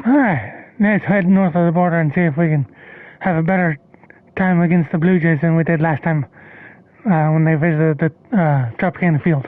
Alright, let's head north of the border and see if we can have a better time against the Blue Jays than we did last time when they visited the Tropicana field.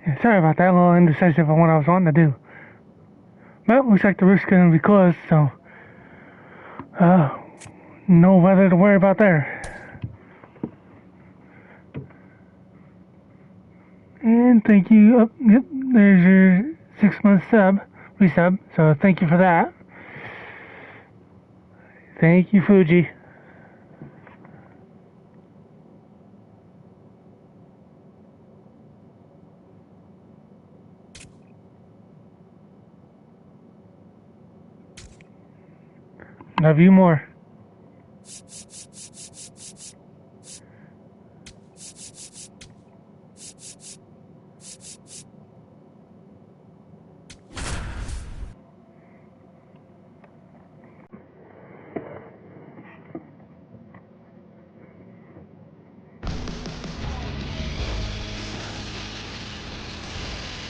Yeah, sorry about that, a little indecisive on what I was wanting to do. But looks like the roof's going to be closed, so no weather to worry about there. And thank you. Oh, yep, there's your 6-month resub. So thank you for that. Thank you, Fuji. Love you more.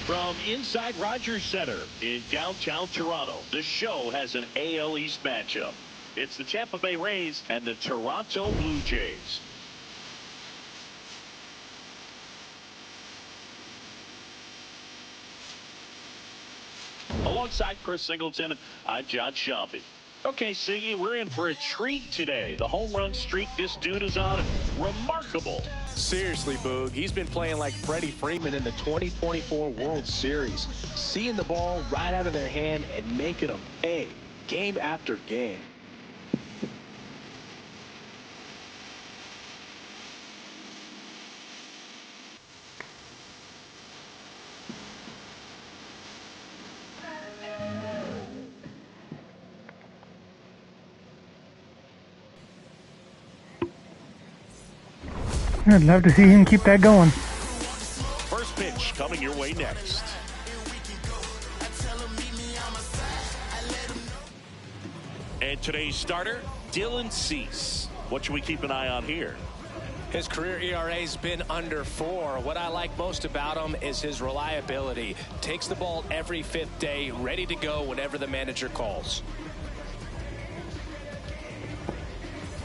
From inside Rogers Center in downtown Toronto, the show has an AL East matchup. It's the Tampa Bay Rays and the Toronto Blue Jays. Alongside Chris Singleton, I'm John Shelby. Okay, Siggy, we're in for a treat today. The home run streak this dude is on, remarkable. Seriously, Boog, he's been playing like Freddie Freeman in the 2024 World Series, seeing the ball right out of their hand and making them pay game after game. I'd love to see him keep that going. First pitch coming your way next. And today's starter, Dylan Cease. What should we keep an eye on here? His career ERA's been under 4. What I like most about him is his reliability. Takes the ball every 5th day, ready to go whenever the manager calls.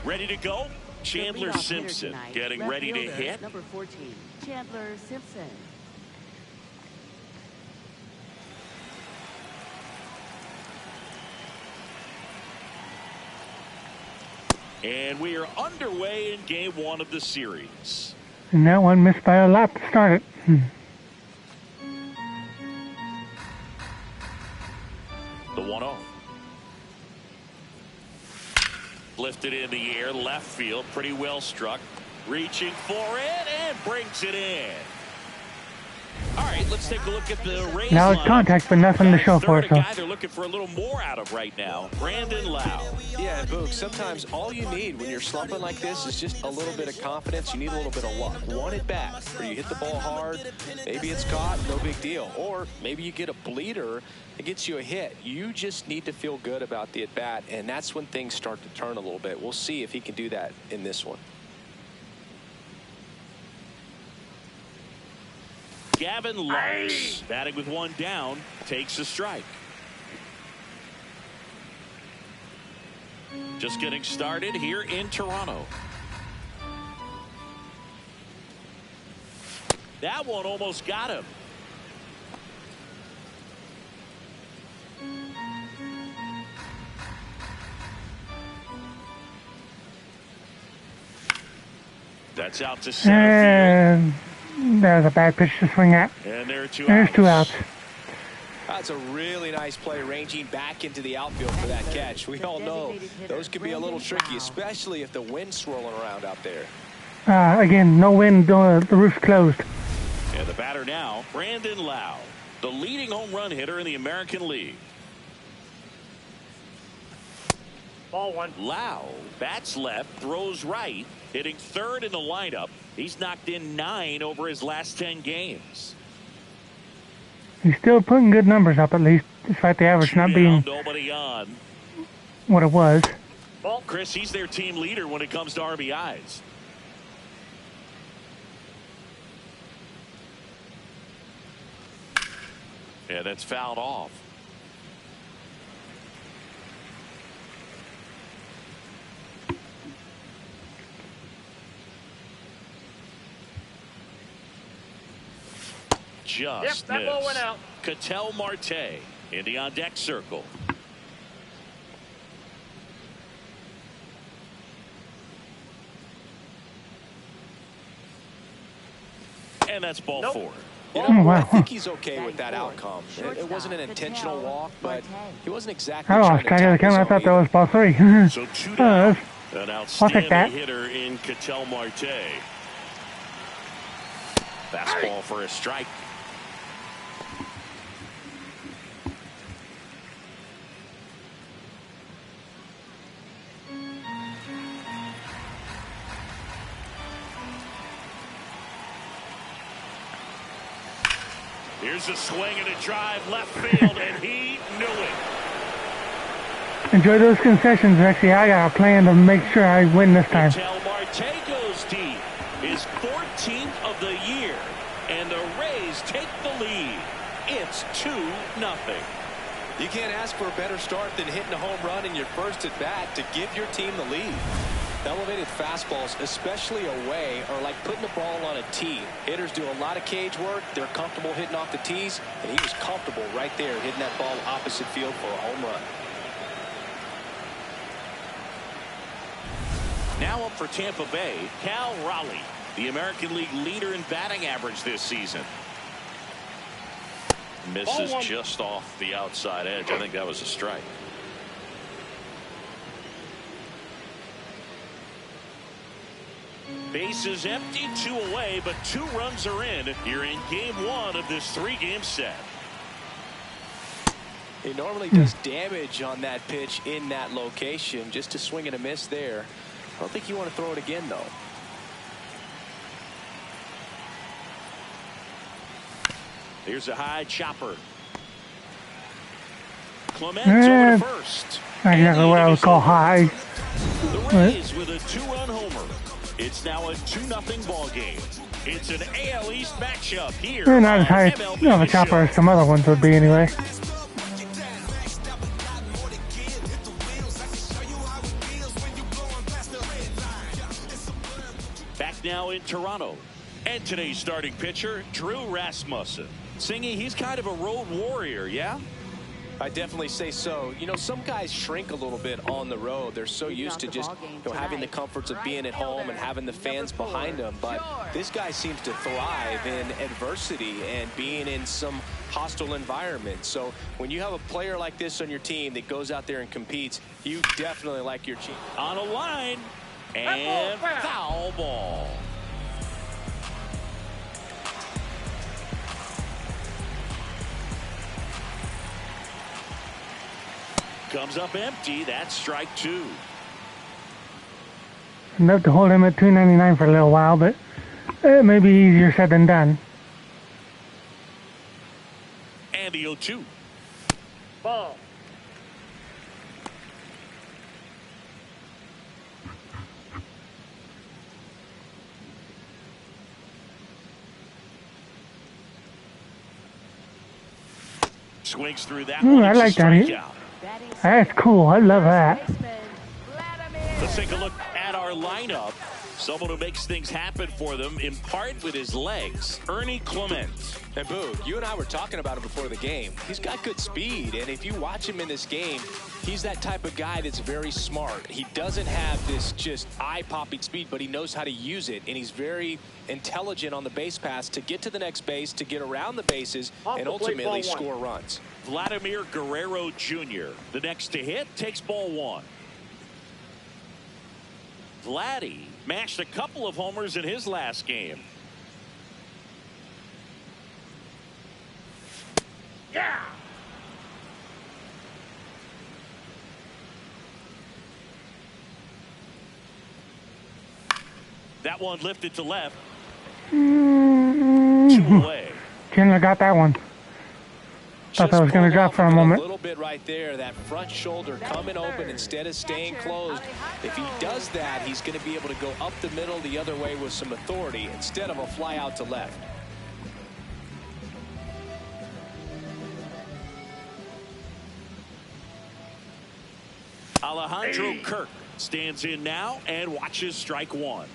Ready to go? Chandler Simpson getting ready to hit. Number 14, Chandler Simpson. And we are underway in game 1 of the series. And that one missed by a lot to start it. The 1-0. Lifted in the air, left field, pretty well struck. Reaching for it and brings it in. All right, let's take a look at the Rays. Now it's contact, but nothing to show for it. So Guy they're looking for a little more out of right now, Brandon Lau. Yeah, and Boog, sometimes all you need when you're slumping like this is just a little bit of confidence. You need a little bit of luck. One at bat where you hit the ball hard, maybe it's caught, no big deal. Or maybe you get a bleeder that gets you a hit. You just need to feel good about the at bat, and that's when things start to turn a little bit. We'll see if he can do that in this one. Gavin Lux, batting with one down, takes a strike. Just getting started here in Toronto. That one almost got him. That's out to center And there's a bad pitch to swing at. field. And there are There's two outs. That's a really nice play, ranging back into the outfield for that catch. We all know those can be a little tricky, especially if the wind's swirling around out there. Again, no wind, the roof's closed. And the batter now, Brandon Lau, the leading home run hitter in the American League. Ball one. Lau bats left, throws right, hitting third in the lineup. He's knocked in 9 over his last 10 games. He's still putting good numbers up, at least, despite the average not being nobody on. what it was. Well, Chris, he's their team leader when it comes to RBIs. Yeah, that's fouled off. Just that ball went missed. out. Ketel Marte in the on-deck circle. And that's ball 4. You know, wow. I think he's okay with that outcome. It wasn't an intentional walk, but he wasn't exactly I trying lost to track of the attack the count. I zone thought that either. was ball 3. So 2 Uh, down. An I'll outstanding take that. hitter in Ketel Marte. Fastball for a strike. Here's a swing and a drive left field, and he knew it. Enjoy those concessions. Actually, I got a plan to make sure I win this time. Ketel Marte goes deep. His 14th of the year, and the Rays take the lead. It's 2-0. You can't ask for a better start than hitting a home run in your first at bat to give your team the lead. Elevated fastballs, especially away, are like putting the ball on a tee. Hitters do a lot of cage work. They're comfortable hitting off the tees, and he was comfortable right there hitting that ball opposite field for a home run. Now up for Tampa Bay, Cal Raleigh, the American League leader in batting average this season. Misses just off the outside edge. I think that was a strike. Bases empty, 2 away, but 2 runs are in here in game 1 of this 3-game set. He normally does damage on that pitch in that location. Just a swing and a miss there. I don't think you want to throw it again, though. Here's a high chopper. Clement over to first. Not exactly what I would call high. The Rays with a 2-run homer. It's now a 2-0 ball game. It's an AL East matchup here. They're not as high of a chopper as some other ones would be anyway. Back now in Toronto. And today's starting pitcher, Drew Rasmussen. Singy, he's kind of a road warrior, yeah? I definitely say so. You know, some guys shrink a little bit on the road. They're so used to just having the comforts of being at home and having the fans behind them. But this guy seems to thrive in adversity and being in some hostile environment. So when you have a player like this on your team that goes out there and competes, you definitely like your team. On a line. And foul ball. Comes up empty. That's strike 2. Enough to hold him at $2.99 for a little while, but it may be easier said than done. And the 0-2. Ball. swings through that Ooh, one. I It's a like that. strikeout. That's cool. I love that. Let's take a look at our lineup. Someone who makes things happen for them, in part with his legs, Ernie Clement. And Boo, you and I were talking about him before the game. He's got good speed, and if you watch him in this game, he's that type of guy that's very smart. He doesn't have this just eye-popping speed, but he knows how to use it, and he's very intelligent on the base pass to get to the next base, to get around the bases, and ultimately score runs. Vladimir Guerrero Jr., the next to hit, takes ball one. Vladdy mashed a couple of homers in his last game. Yeah. That one lifted to left. 2 away. Chandler got that one. Thought that was going to drop for a moment. A little bit right there, that front shoulder coming open instead of staying closed. If he does that, he's going to be able to go up the middle the other way with some authority instead of a fly out to left. Alejandro Kirk stands in now and watches strike one.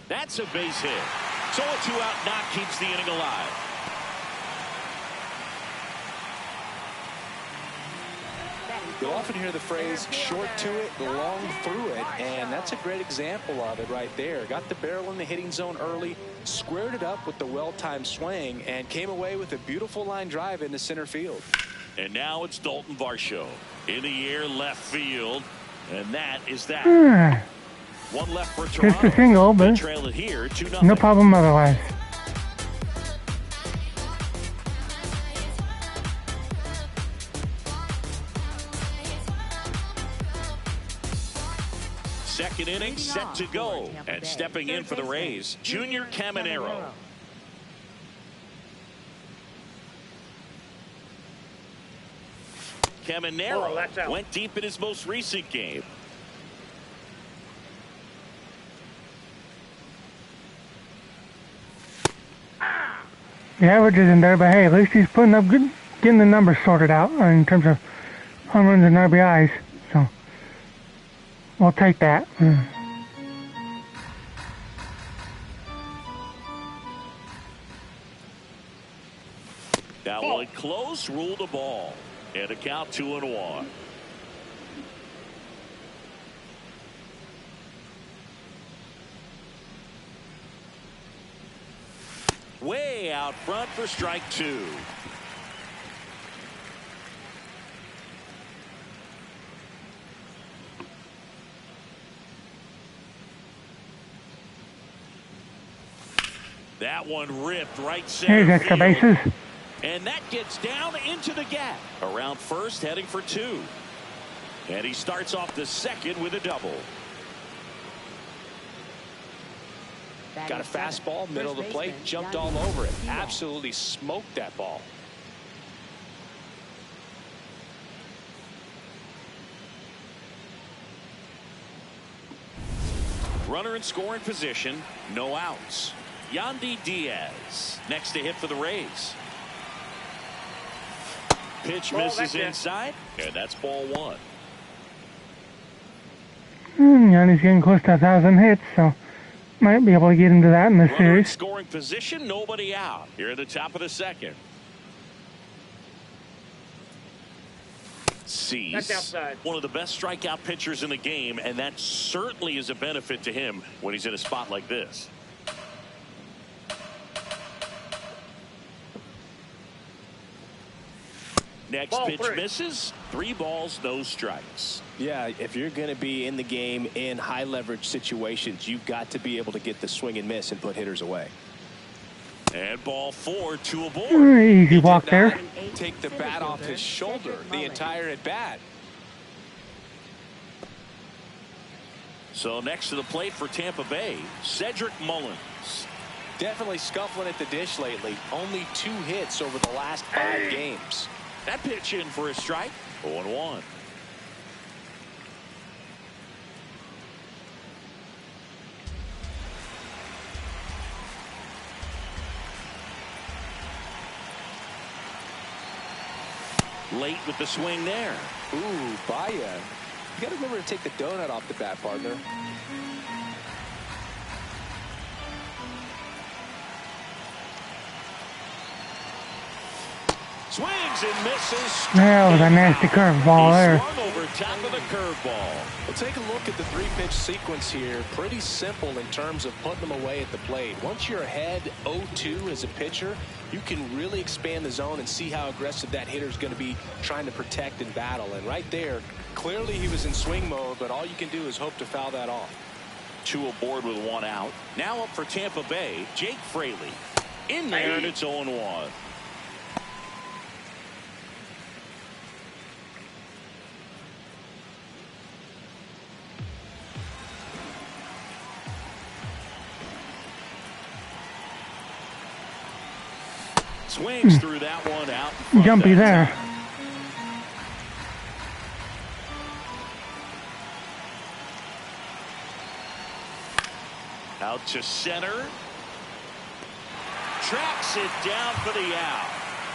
That's a base hit. So a 2-out knock keeps the inning alive. You'll often hear the phrase short to it, long through it, and that's a great example of it right there. Got the barrel in the hitting zone early, squared it up with the well-timed swing, and came away with a beautiful line drive into center field. And now it's Dalton Varsho in the air left field, and that is that. One left for Toronto. Just a single, but trail it here, 2-0. no problem otherwise. Second inning set to go, and stepping in for the Rays, Junior Caminero. Caminero went deep in his most recent game. The average isn't there, but hey, at least he's putting up good, getting the numbers sorted out in terms of home runs and RBIs. So we'll take that. That one close, ruled the ball, and a count 2-1. Way out front for strike two. That one ripped right center. Here's extra bases. And that gets down into the gap. Around first, heading for two. And he starts off the second with a double. Got a fastball, middle of the plate, jumped all over it. Absolutely smoked that ball. Runner in scoring position, no outs. Yandy Diaz next to hit for the Rays. Pitch misses inside, and that's ball one. Yanni's getting close to 1,000 hits, so might be able to get into that in this Runner in series. scoring position, nobody out. Here at the top of the second. Cease, one of the best strikeout pitchers in the game, and that certainly is a benefit to him when he's in a spot like this. Next pitch misses. 3 balls, no strikes. Yeah, if you're going to be in the game in high leverage situations, you've got to be able to get the swing and miss and put hitters away. And ball 4, 2 aboard. Easy walk there. Take the bat off his shoulder the entire at bat. So next to the plate for Tampa Bay, Cedric Mullins. Definitely scuffling at the dish lately. Only 2 hits over the last 5 games. That pitch in for a strike. 0-1. Late with the swing there. Ooh, Baya. You got to remember to take the donut off the bat, partner. Swings and misses. That was a nasty curveball there. Swung over top of the curveball. Well, take a look at the three-pitch sequence here. Pretty simple in terms of putting them away at the plate. Once you're ahead 0-2 as a pitcher, you can really expand the zone and see how aggressive that hitter is going to be trying to protect and battle. And right there, clearly he was in swing mode, but all you can do is hope to foul that off. 2 aboard with 1 out. Now up for Tampa Bay, Jake Fraley. In there, and it's 0-1. Swings through that one out. Jumpy there. Out to center. Tracks it down for the out.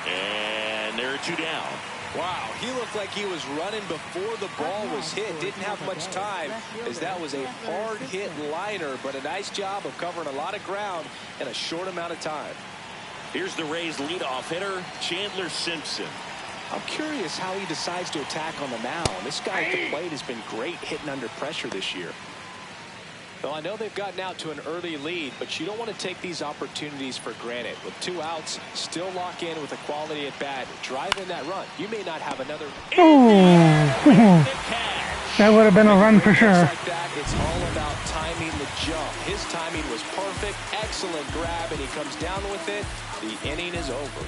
And there are 2 down. Wow, he looked like he was running before the ball was hit. Didn't have much time as that was a hard hit liner, but a nice job of covering a lot of ground in a short amount of time. Here's the Rays leadoff hitter, Chandler Simpson. I'm curious how he decides to attack on the mound. This guy at the plate has been great hitting under pressure this year. Well, I know they've gotten out to an early lead, but you don't want to take these opportunities for granted. With 2 outs, still lock in with a quality at bat. Drive in that run. You may not have another. Oh, that would have been a run for sure. Like that, it's all about timing the jump. His timing was perfect. Excellent grab, and he comes down with it. The inning is over.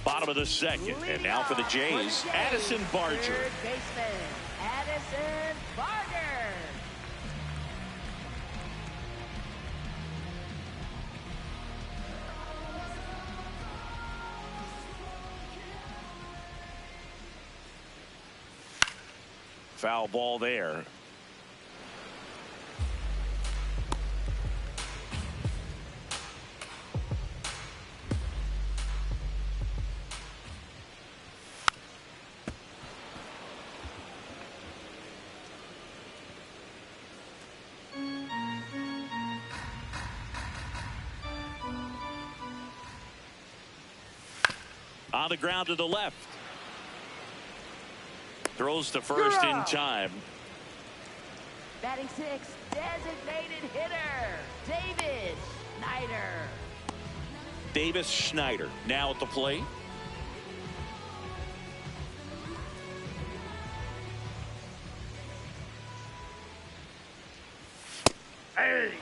Bottom of the second, and now for the Jays, Addison Barger. Third baseman, Addison Barger. Foul ball there. On the ground to the left. Throws to first in time. Batting 6, designated hitter, Davis Schneider. Davis Schneider now at the plate. Hey.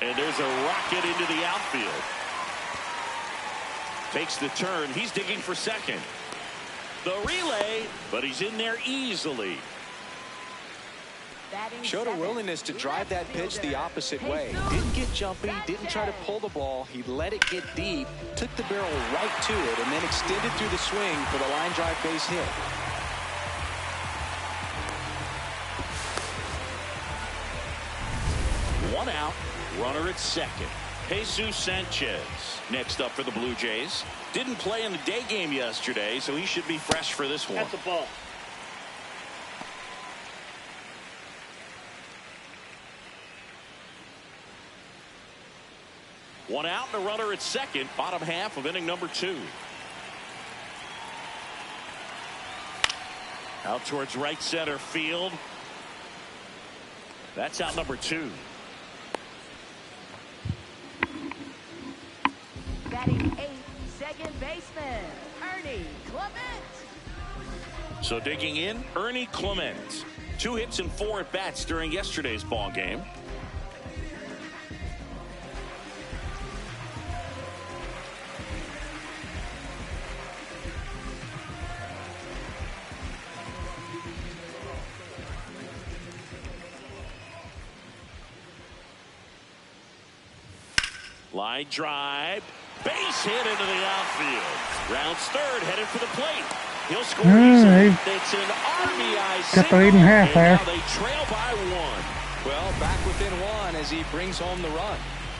And there's a rocket into the outfield. Takes the turn. He's digging for second. The relay, but he's in there easily. Showed a willingness to drive that pitch the opposite way. Didn't get jumpy, didn't try to pull the ball. He let it get deep, took the barrel right to it, and then extended through the swing for the line drive base hit. One out, runner at second. Jesus Sanchez next up for the Blue Jays. Didn't play in the day game yesterday, so he should be fresh for this one. That's the ball. One out and a runner at second, bottom half of inning number 2. Out towards right center field. That's out number 2. Batting 8, second baseman, Ernie Clement. So digging in, Ernie Clement. 2 hits and 4 at bats during yesterday's ball game. Line drive, Base hit into the outfield. Rounds third, headed for the plate. He'll score easily. It's an RBI got the lead in half there. Now they trail by one. Well, back within one as he brings home the run.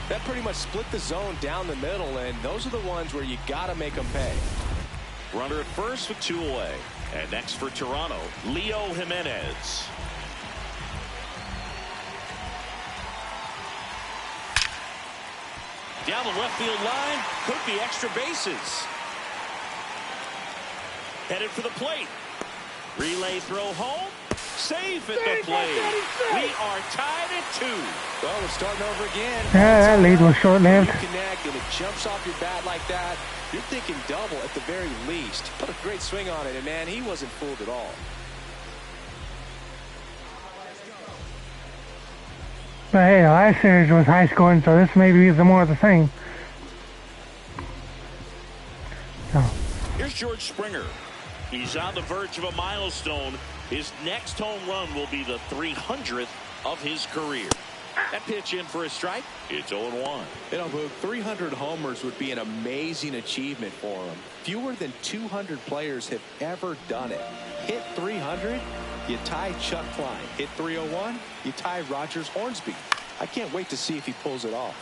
That pretty much split the zone down the middle, and those are the ones where you got to make them pay. Runner at first with 2 away. And next for Toronto, Leo Jimenez. Down the left field line, could be extra bases. Headed for the plate. Relay throw home. Safe at the plate. We are tied at 2. Well, we're starting over again. Yeah, that lead was short-lived. Connect and it jumps off your bat like that. You're thinking double at the very least. Put a great swing on it, and man, he wasn't fooled at all. But hey, the last series was high scoring, so this may be more of the same. So. Here's George Springer. He's on the verge of a milestone. His next home run will be the 300th of his career. That pitch in for a strike. It's 0-1. You know, 300 homers would be an amazing achievement for him. Fewer than 200 players have ever done it. Hit 300, you tie Chuck Klein. Hit 301, you tie Rogers Hornsby. I can't wait to see if he pulls it off.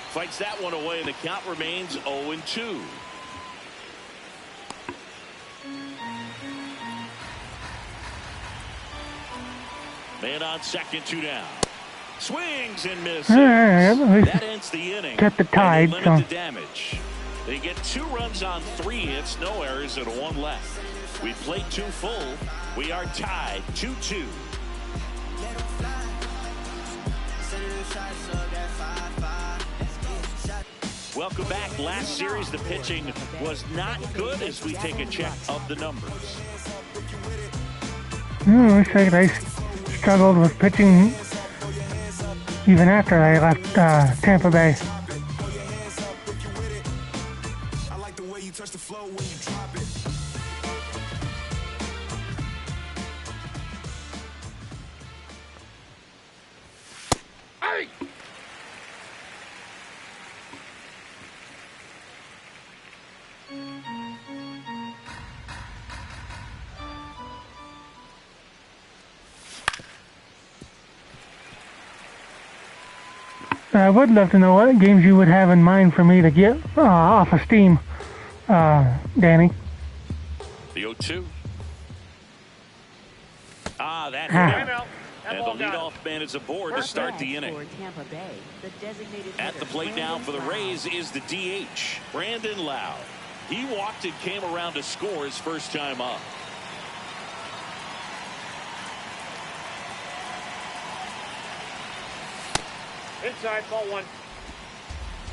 Fights that one away, and the count remains 0-2. Man on second, 2 down. Swings and misses. That ends the inning. Kept the tide. Limit the damage. They get 2 runs on 3 hits, no errors, and 1 left. We played 2 full. We are tied 2-2. Welcome back. Last series, the pitching was not good as we take a check of the numbers. Looks like they struggled with pitching even after they left Tampa Bay. I like the way you touch the flow when you drop it. I would love to know what games you would have in mind for me to get off of Steam, Danny. The 0-2. That Timeout. and the leadoff man is aboard to start the inning. At the plate now for the Rays is the DH, Brandon Lau. He walked and came around to score his first time up. Inside, ball 1.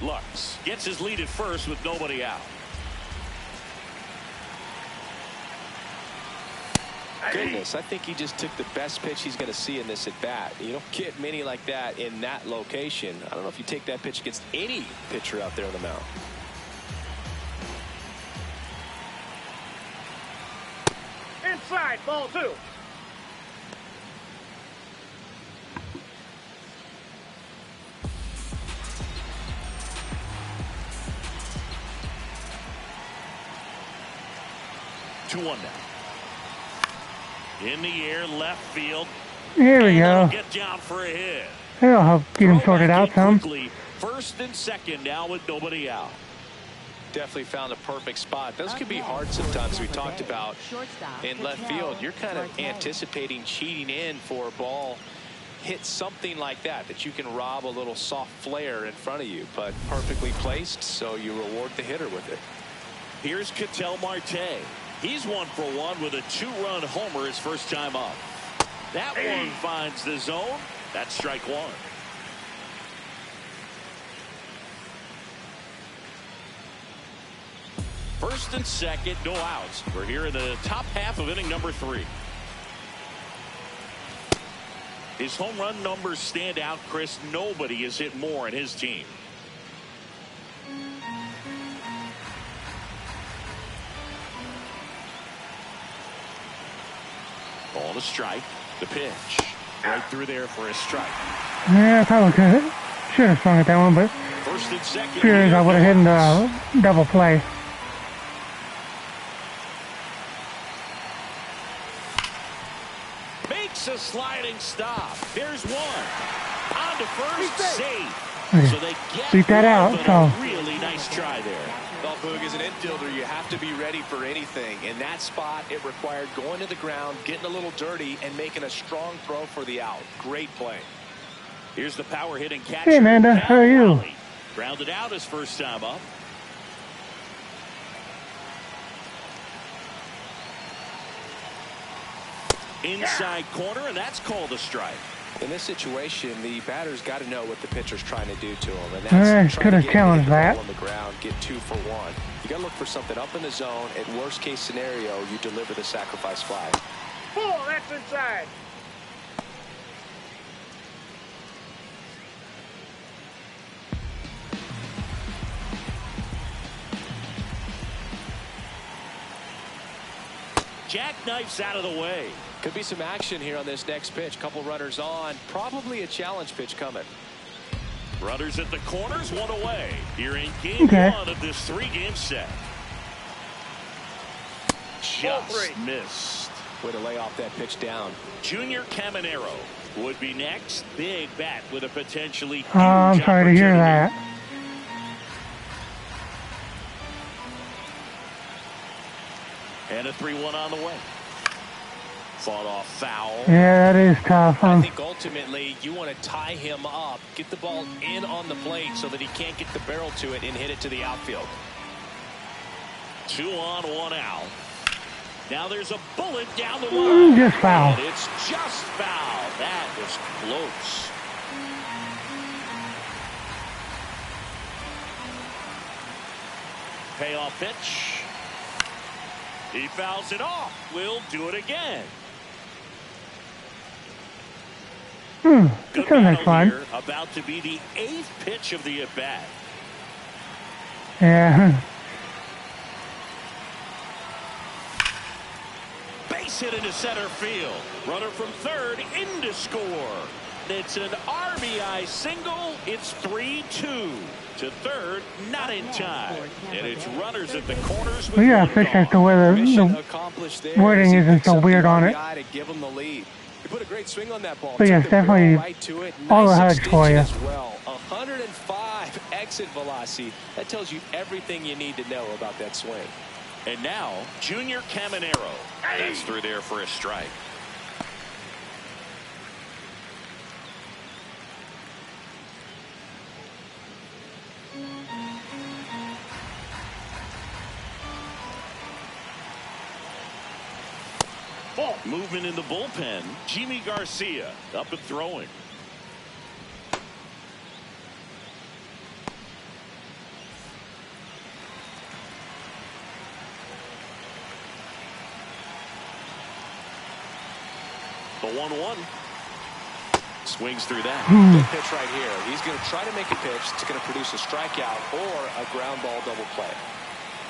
Lux gets his lead at first with nobody out. Goodness, I think he just took the best pitch he's going to see in this at bat. You don't get many like that in that location. I don't know if you take that pitch against any pitcher out there on the mound. Inside, ball 2. Two one now. In the air, left field. Here we go. Get down for a hit. That'll help get him sorted out some. Quickly. First and second now with nobody out. Definitely found a perfect spot. Those can be hard sometimes. We talked about in left field. You're kind of anticipating cheating in for a ball. Hit something like that you can rob a little soft flare in front of you, but perfectly placed, so you reward the hitter with it. Here's Ketel Marte. He's 1 for 1 with a 2-run homer his first time up. That one finds the zone. That's strike 1. First and second, no outs. We're here in the top half of inning number 3. His home run numbers stand out, Chris. Nobody has hit more in his team. called a strike. The pitch right through there for a strike. Yeah, I probably should have swung at that one, but First and second. fears I would have hit the double play. Makes a sliding stop. Here's one. On to first, safe. Okay. So they get Beat that out, one, but so. a really nice try there. Well, Boog, as an infielder, you have to be ready for anything. In that spot, it required going to the ground, getting a little dirty, and making a strong throw for the out. Great play. Here's the power hitting catcher. Hey, Amanda, how are you? Grounded out his first time up. Inside corner, and that's called a strike. In this situation, the batter's got to know what the pitcher's trying to do to him. And I that's could have challenged that. on the ground, get 2 for 1. You got to look for something up in the zone. At worst case scenario, you deliver the sacrifice fly. Pull, that's inside. Jackknifes out of the way. Could be some action here on this next pitch. Couple runners on. Probably a challenge pitch coming. Runners at the corners, one away. Here in game one of this 3-game set. Just missed. Way to lay off that pitch down. Junior Caminero would be next. Big bat with a potentially huge I'm sorry to hear that. And a 3-1 on the way. Fought off foul. Yeah, that is tough. I think ultimately you want to tie him up, get the ball in on the plate so that he can't get the barrel to it and hit it to the outfield. 2 on, 1 out. Now there's a bullet down the line. Just foul. And it's just foul. That was close. Payoff pitch. He fouls it off. We'll do it again. That sounds like fun. Here, about to be the 8th pitch of the at-bat. Yeah. Base hit into center field. Runner from third in to score. It's an RBI single. It's 3-2. To third, not in time. And it's runners at the corners. We gotta fix as to whether the wording isn't so weird on it. To give him the lead. You put a great swing on that ball. But yes, definitely right to it. all the Nice hugs for you. as well. 105 exit velocity. That tells you everything you need to know about that swing. And now, Junior Caminero. That's through there for a strike. Movement in the bullpen. Jimmy Garcia up and throwing. The 1-1. Swings through that. Good pitch right here. He's going to try to make a pitch that's going to produce a strikeout or a ground ball double play.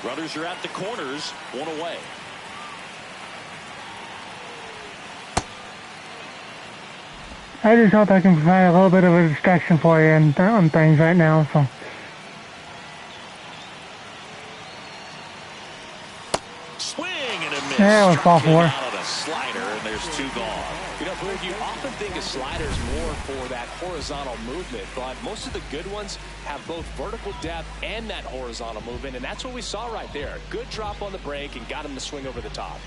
Runners are at the corners. 1 away. I just hope I can provide a little bit of a distraction for you on things right now. So. Swing and a miss. Yeah, it was ball 4. Out of a slider, and there's 2 gone. You know, Boog, you often think of sliders more for that horizontal movement, but most of the good ones have both vertical depth and that horizontal movement, and that's what we saw right there. Good drop on the break and got him to swing over the top.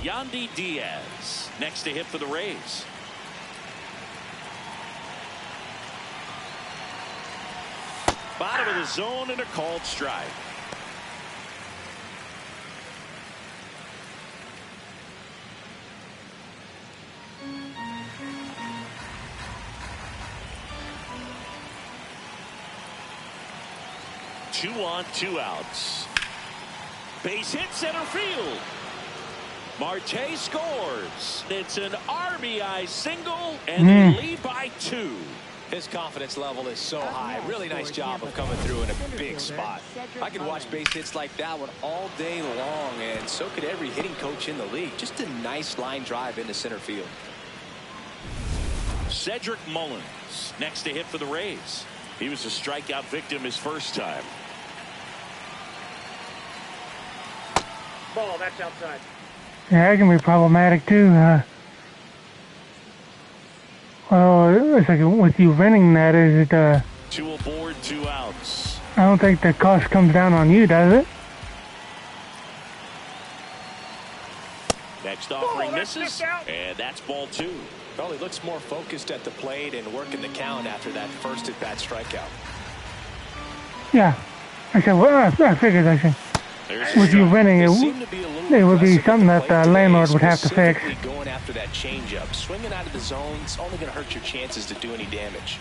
Yandy Diaz next to hit for the Rays. Bottom of the zone and a called strike. Two on, 2 outs. Base hit center field. Marte scores. It's an RBI single, and they lead by 2. His confidence level is so high. Really nice job of coming through in a big spot. I could watch base hits like that one all day long, and so could every hitting coach in the league. Just a nice line drive into center field. Cedric Mullins next to hit for the Rays. He was a strikeout victim his first time. Ball, that's outside. Yeah, that can be problematic too. Well, it's like with you renting that, is it? 2 aboard, 2 outs. I don't think the cost comes down on you, does it? Next offering misses, and that's ball 2. Well, he looks more focused at the plate and working the count after that first at-bat strikeout. Yeah. I said, well, I figured I said, with you renting it would be something that the landlord would have to fix. Going after that changeup, swinging out of the zone, it's only going to hurt your chances to do any damage.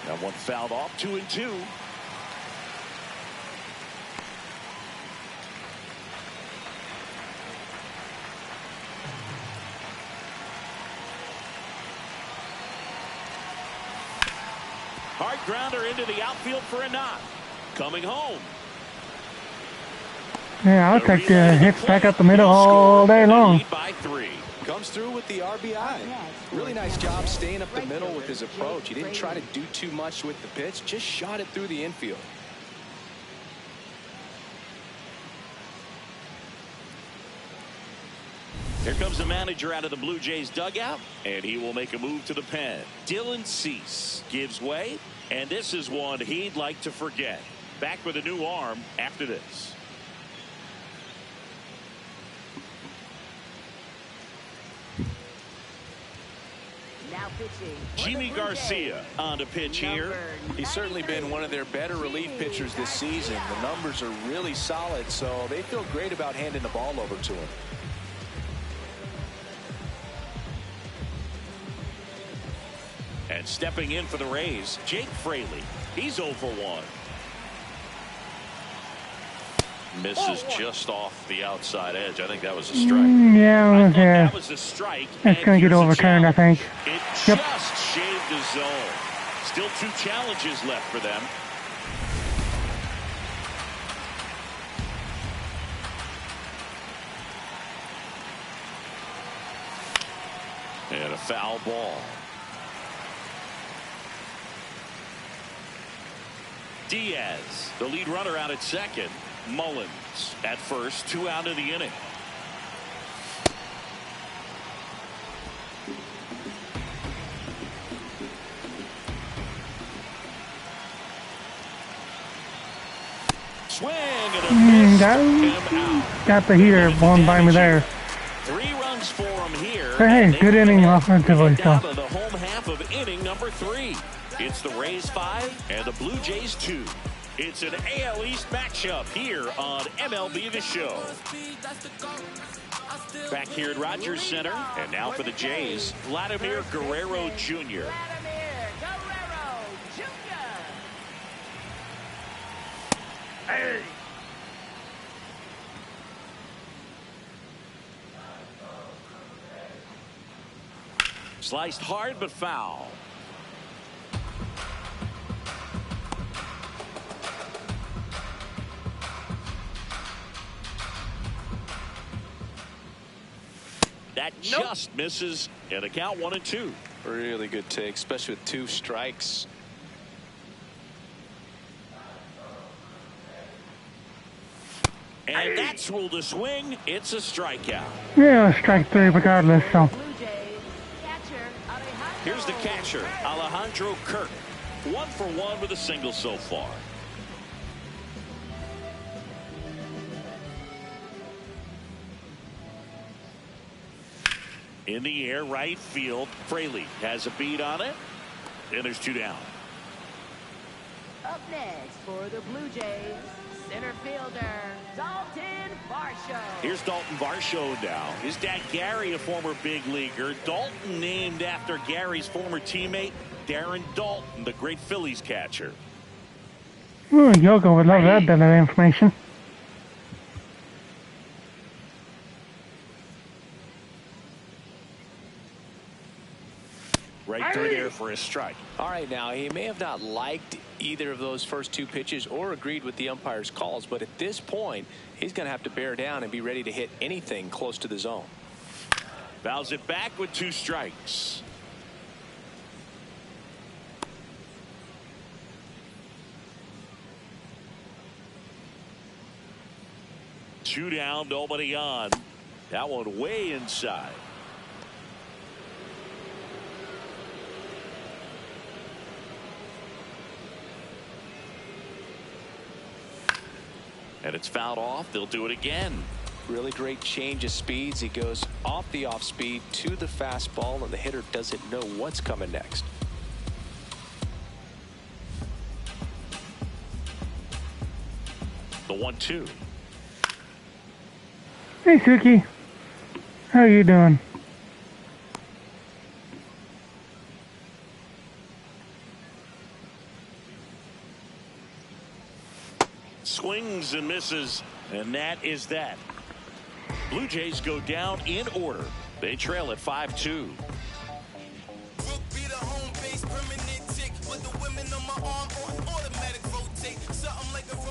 That one fouled off, 2-2. Hard grounder into the outfield for a knock. Coming home. Yeah, I'll take the hits back up the middle all day long. By 3. Comes through with the RBI. Really nice job staying up the middle with his approach. He didn't try to do too much with the pitch, just shot it through the infield. Here comes the manager out of the Blue Jays dugout, and he will make a move to the pen. Dylan Cease gives way, and this is one he'd like to forget. Back with a new arm after this. Now pitching. Jimmy Garcia on to pitch here. He's certainly been one of their better relief pitchers this season. The numbers are really solid, so they feel great about handing the ball over to him. And stepping in for the Rays, Jake Fraley. He's 0 for 1. Misses just off the outside edge. I think that was a strike. Yeah, that was a strike. It's going to get overturned, I think. It just shaved the zone. Still 2 challenges left for them. And a foul ball. Diaz, the lead runner, out at second. Mullins at first, 2 out of the inning. Swing and a miss. Got the heater blown by me there. 3 runs for him here. But hey, good inning offensively. So. The home half of inning number 3. It's the Rays 5 and the Blue Jays 2. It's an AL East matchup here on MLB The Show. Back here at Rogers Center, and now for the Jays, Vladimir Guerrero Jr. Hey. Sliced hard but foul. That just misses, and a count 1-2. Really good take, especially with 2 strikes. And that's ruled a swing. It's a strikeout. Yeah, strike 3 regardless. So. Here's the catcher, Alejandro Kirk. 1 for 1 with a single so far. In the air, right field. Fraley has a beat on it, and there's 2 down. Up next for the Blue Jays, center fielder Dalton Varsho. Here's Dalton Varsho now. His dad Gary, a former big leaguer. Dalton named after Gary's former teammate Darren Dalton, the great Phillies catcher. Ooh, Yoko would love that bit of information. Right through there for a strike. All right, now he may have not liked either of those first two pitches or agreed with the umpire's calls, but at this point, he's going to have to bear down and be ready to hit anything close to the zone. Fouls it back with 2 strikes. Two down, nobody on. That one way inside. And it's fouled off. They'll do it again. Really great change of speeds. He goes off the off speed to the fastball, and the hitter doesn't know what's coming next. The 1-2. Hey, Suki. How you doing? Swings and misses, and that is that. Blue Jays go down in order. They trail at 5-2.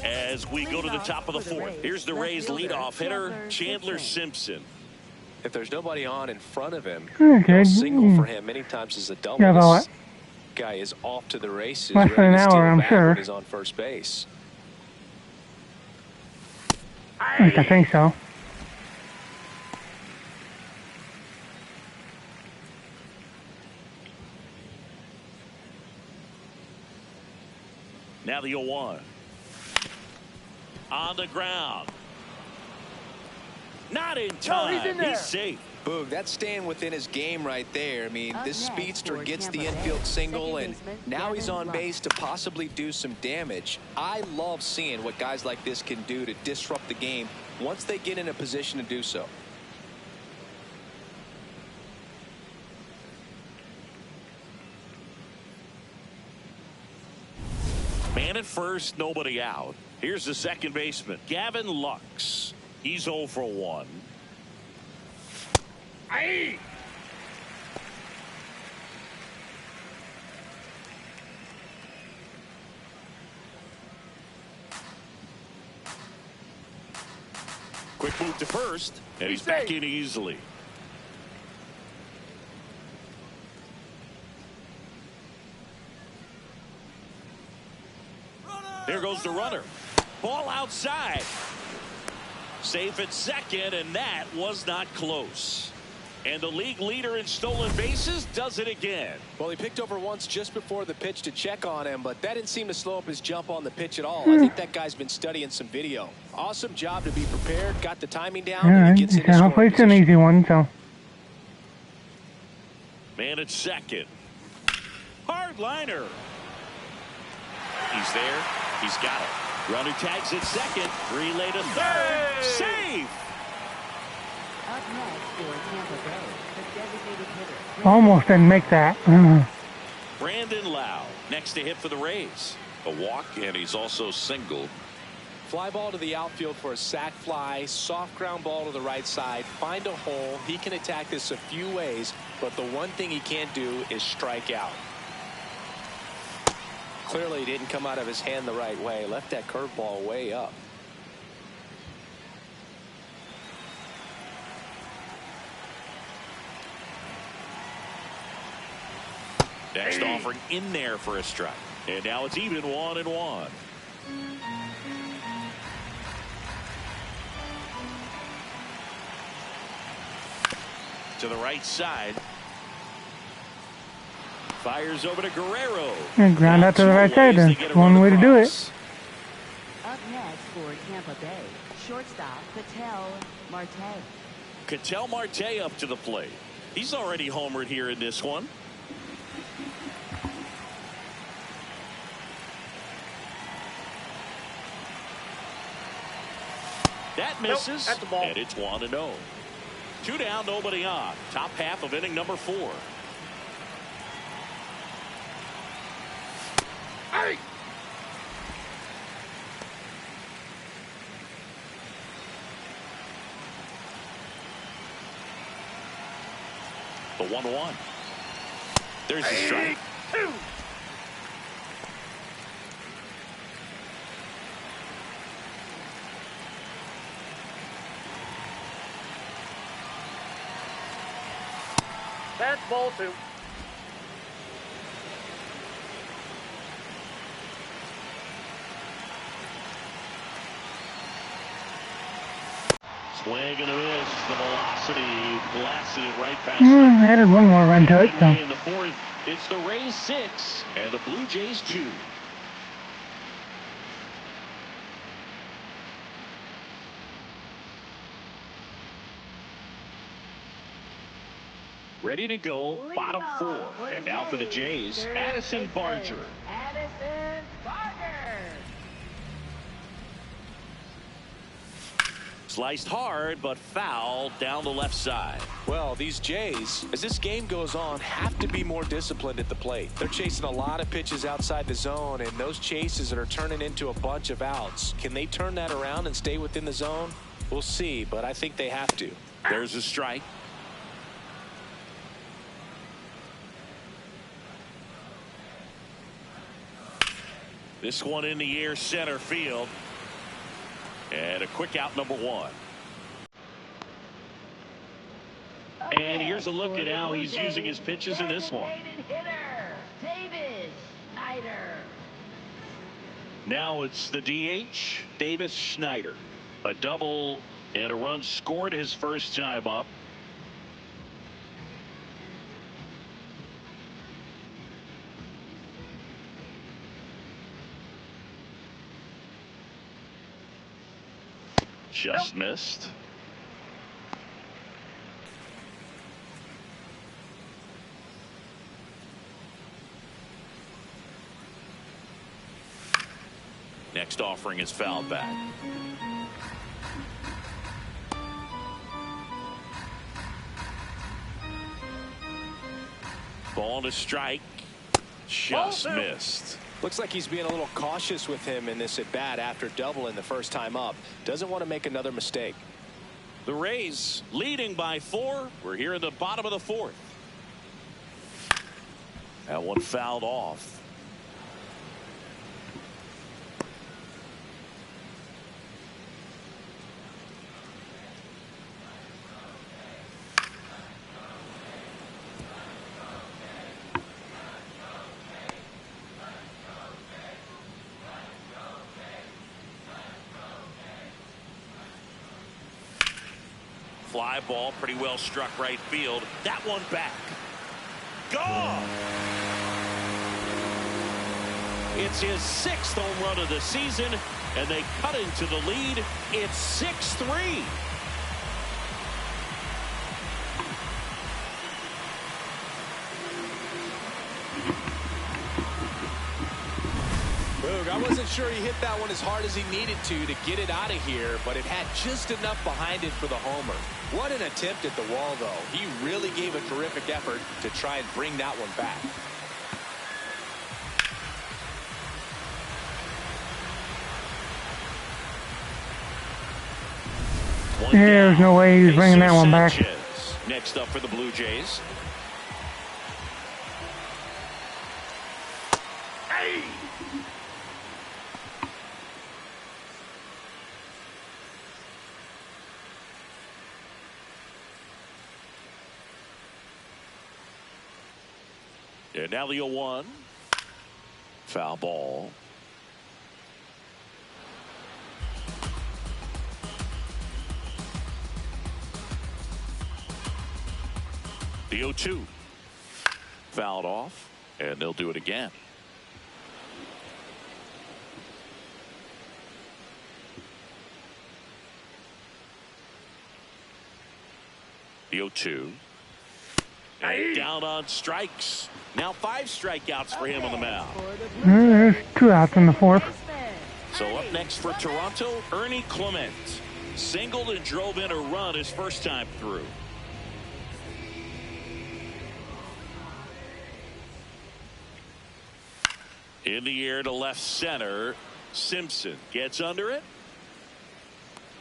As we go to the top of the 4th, here's the Rays leadoff hitter, Chandler Simpson. If there's nobody on in front of him, Okay. a single for him many times is a double. Yeah, about This guy is off to the races. Less than an ready to steal hour, I'm back sure. when he's on first base. I think so. Now the 0-1. On the ground. Not in time. He's safe. Boog, that's staying within his game right there. I mean, this speedster gets the infield single, and now he's on base to possibly do some damage. I love seeing what guys like this can do to disrupt the game once they get in a position to do so. Man at first, nobody out. Here's the second baseman, Gavin Lux. He's 0 for 1. Aye. Quick move to first, and he's back in easily. There goes the runner. Ball outside. Safe at second, and that was not close. And the league leader in stolen bases does it again. Well, he picked over once just before the pitch to check on him, but that didn't seem to slow up his jump on the pitch at all. I think that guy's been studying some video. Awesome job to be prepared, got the timing down, and gets in the Hopefully it's an easy one, so. Man at second. Hard liner. He's there. He's got it. Runner tags at second. Relay to third. Safe. Up next for Tampa Bay, the designated hitter. Almost didn't make that. Brandon Lau next to hit for the Rays. A walk, and he's also single. Fly ball to the outfield for a sac fly. Soft ground ball to the right side. Find a hole. He can attack this a few ways, but the one thing he can't do is strike out. Clearly didn't come out of his hand the right way. Left that curveball way up. Next offering in there for a strike. And now it's even 1-1. To the right side. Fires over to Guerrero. And ground out to the right side. That's one way to do it. Up next for Tampa Bay, shortstop Ketel Marte. Ketel Marte up to the plate. He's already homered here in this one. That misses, that's the ball. and it's 1-0. 2 down, nobody on. Top half of inning number 4. Aye. The 1-1. There's a strike. That's ball 2. Swing and a miss. The velocity blasted it right past. Added one more run to it, so. In the fourth, it's the Rays 6 and the Blue Jays 2. Ready to go, bottom 4. And now for the Jays, Addison Barger. Addison Barger. Sliced hard, but foul down the left side. Well, these Jays, as this game goes on, have to be more disciplined at the plate. They're chasing a lot of pitches outside the zone, and those chases are turning into a bunch of outs. Can they turn that around and stay within the zone? We'll see, but I think they have to. There's a strike. This one in the air, center field. And a quick out, number 1. And here's a look at how he's using his pitches in this one. Now it's the DH, Davis Schneider. A double and a run scored his first time up. Just missed. Next offering is fouled back. Ball to strike. Just missed. Looks like he's being a little cautious with him in this at bat after doubling the first time up. Doesn't want to make another mistake. The Rays leading by 4. We're here in the bottom of the 4th. That one fouled off. Fly ball, pretty well struck right field. That one back. Gone! It's his 6th home run of the season, and they cut into the lead. It's 6-3. I wasn't sure he hit that one as hard as he needed to get it out of here, but it had just enough behind it for the homer. What an attempt at the wall, though. He really gave a terrific effort to try and bring that one back. There's no way he's bringing that one back. Next up for the Blue Jays. Hey! And now the 0-1. Foul ball. The 0-2. Fouled off, and they'll do it again. The 0-2. And down on strikes. Now 5 strikeouts for him on the mound. There's 2 outs in the 4th. So up next for Toronto, Ernie Clement. Singled and drove in a run his first time through. In the air to left center. Simpson gets under it.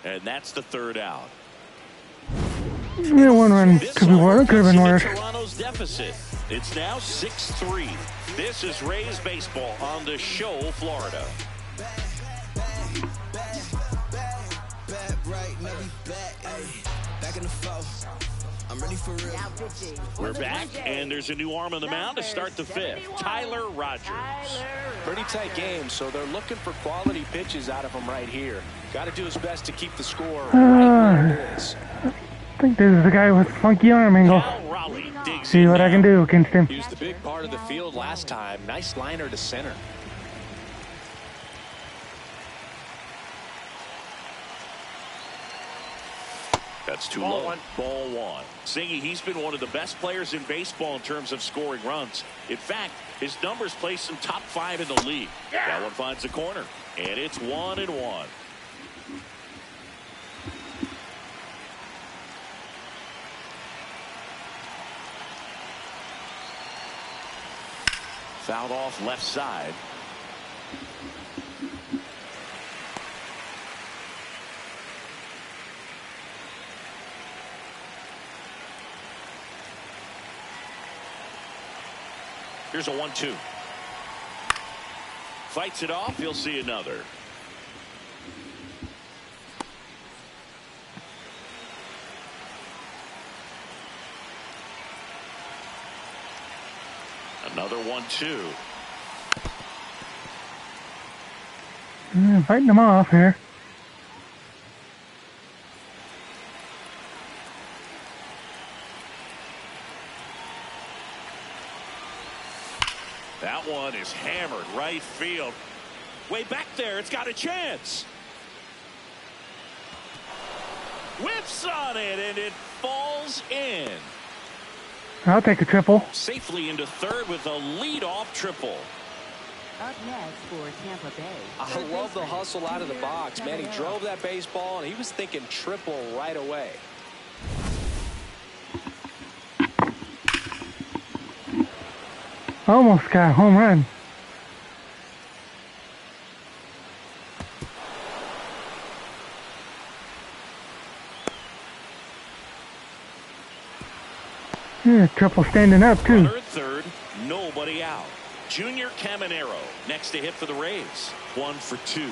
And that's the 3rd out. Yeah, 1 run could have been worse. Toronto's deficit. It's now 6-3. This is Rays baseball on the show, Florida. We're back, and there's a new arm on the mound to start the fifth. Tyler Rogers. Pretty tight game, so they're looking for quality pitches out of him right here. Got to do his best to keep the score right where it is. I think this is the guy with funky arm angle. See what I can do against him. He was the big part of the field last time. Nice liner to center. That's too low. Ball one. Singy, he's been one of the best players in baseball in terms of scoring runs. In fact, his numbers place him top 5 in the league. That one finds the corner, and it's 1-1. Fouled off left side. Here's a 1-2. Fights it off. He'll see another. Another 1-2. Fighting them off here. That one is hammered right field. Way back there. It's got a chance. Whips on it, and it falls in. I'll take a triple. Safely into third with a leadoff triple. Up next for Tampa Bay. I love the hustle out of the box, man. He drove that baseball, and he was thinking triple right away. Almost got a home run. Yeah, triple standing up too. Runner at third, nobody out. Junior Caminero next to hit for the Rays. 1 for 2.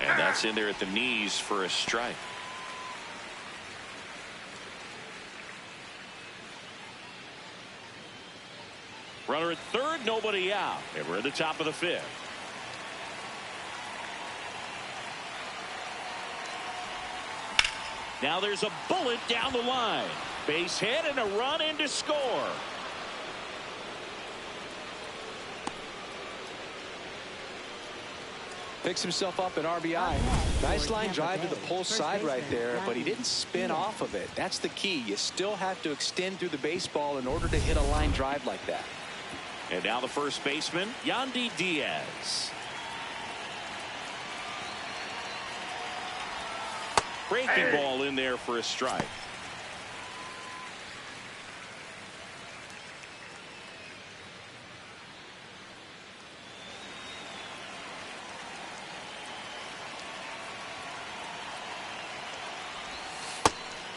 And that's in there at the knees for a strike. Runner at third, nobody out. And we're at the top of the fifth. Now there's a bullet down the line. Base hit and a run in to score. Picks himself up an RBI. Nice line drive to the pull side right there, but he didn't spin off of it. That's the key. You still have to extend through the baseball in order to hit a line drive like that. And now the first baseman, Yandy Diaz. Breaking ball in there for a strike.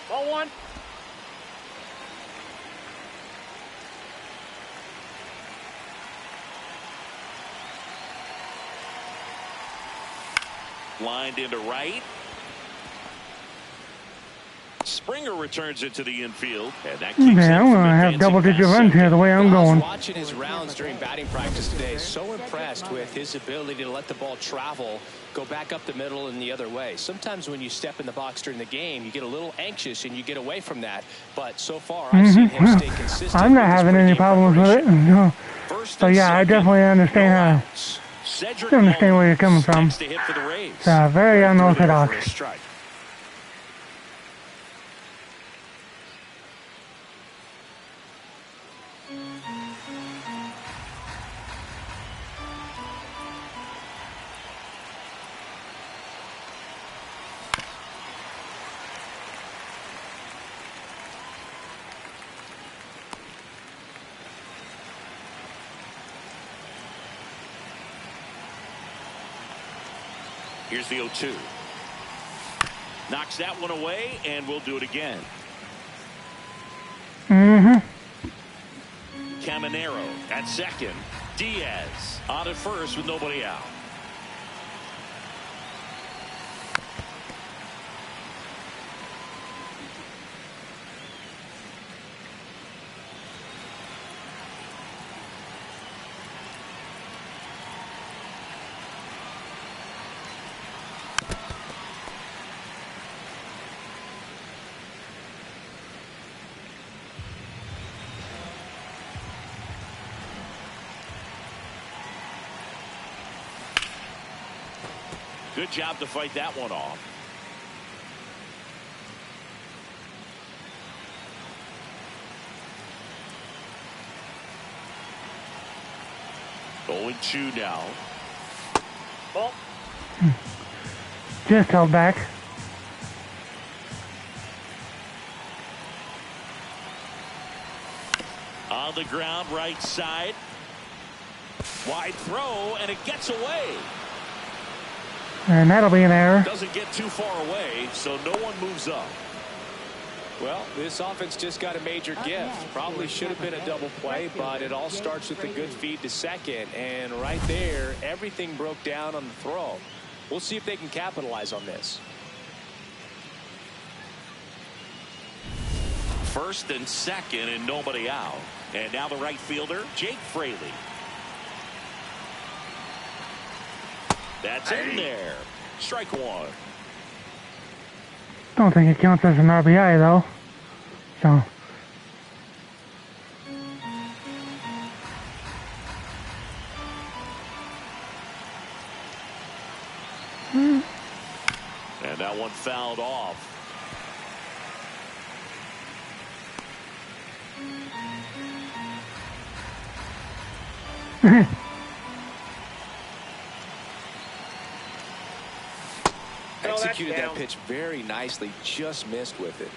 Ball one. Lined into right. Springer returns it to the infield, and that keeps I'm going to have double-digit runs here the way I'm going. Watching his rounds during batting practice today, so impressed with his ability to let the ball travel, go back up the middle and the other way. Sometimes when you step in the box during the game, you get a little anxious and you get away from that. But so far, I've seen him stay consistent. I'm not having any problems with it. No. So yeah, I definitely understand where you're coming from. It's very unorthodox. Here's the 0-2. Knocks that one away, and we'll do it again. Manero at second. Diaz on at first with nobody out. Good job to fight that one off. Going 2 now. Ball. Just held back. On the ground, right side. Wide throw, and it gets away. And that'll be an error. Doesn't get too far away, so no one moves up. Well, this offense just got a major gift. Probably should have been a double play, but it all starts with a good feed to second. And right there, everything broke down on the throw. We'll see if they can capitalize on this. First and second and nobody out. And now the right fielder, Jake Fraley. That's in there. Strike one. Don't think it counts as an RBI though. So. And that one fouled off. Executed that pitch very nicely, just missed with it.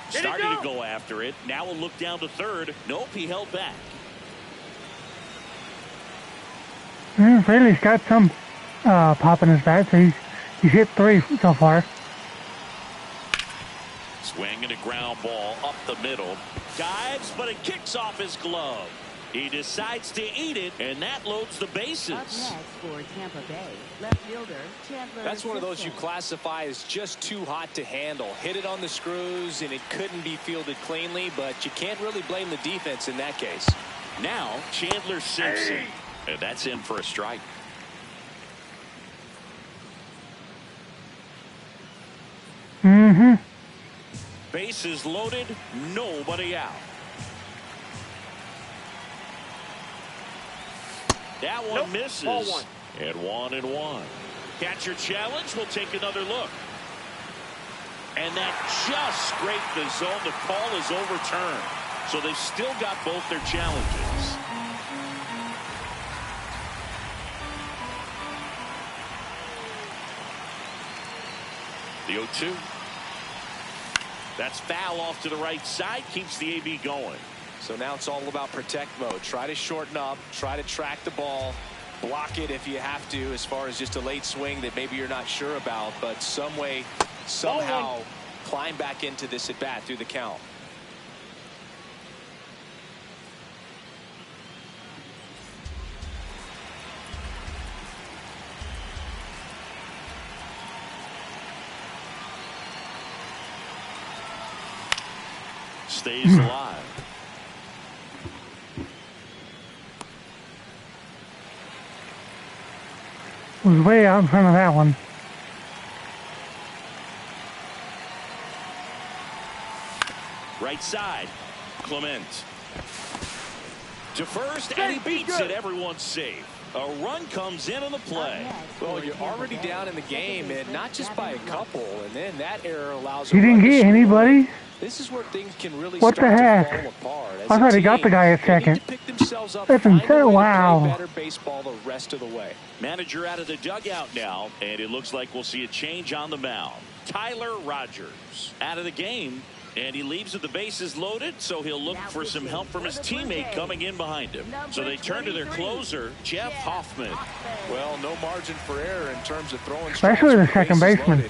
Starting to go after it. Now we'll look down to third. Nope, he held back. Fraley's got some pop in his bat, so he's hit 3 so far. Swing and a ground ball up the middle. Dives, but it kicks off his glove. He decides to eat it, and that loads the bases. Up next for Tampa Bay, left fielder Chandler. That's one of those you Simpson. classify as just too hot to handle. Hit it on the screws, and it couldn't be fielded cleanly, but you can't really blame the defense in that case. Now, Chandler Simpson. And that's in for a strike. Bases loaded, nobody out. That one misses. Ball one. And 1-1. Catcher challenge. We'll take another look. And that just scraped the zone. The call is overturned. So they've still got both their challenges. The 0-2. That's foul off to the right side. Keeps the AB going. So now it's all about protect mode. Try to shorten up. Try to track the ball. Block it if you have to, as far as just a late swing that maybe you're not sure about. But some way, somehow, climb back into this at bat through the count. Stays alive. Was way out in front of that one. Right side. Clement. To first, and he beats it. Everyone's safe. A run comes in on the play. Well, you're already down in the game, and not just by a couple, and then that error allows. He didn't get anybody. This is where things can really What start the heck? to fall apart. As I a thought he got team, the guy at they need second. to pick themselves up, That's find a way insane. to Wow. play better baseball the rest of the way. Manager out of the dugout now, and it looks like we'll see a change on the mound. Tyler Rogers out of the game. And he leaves with the bases loaded, so he'll look for some help from his teammate coming in behind him. So they turn to their closer, Jeff Hoffman. Well, no margin for error in terms of throwing Especially the second baseman.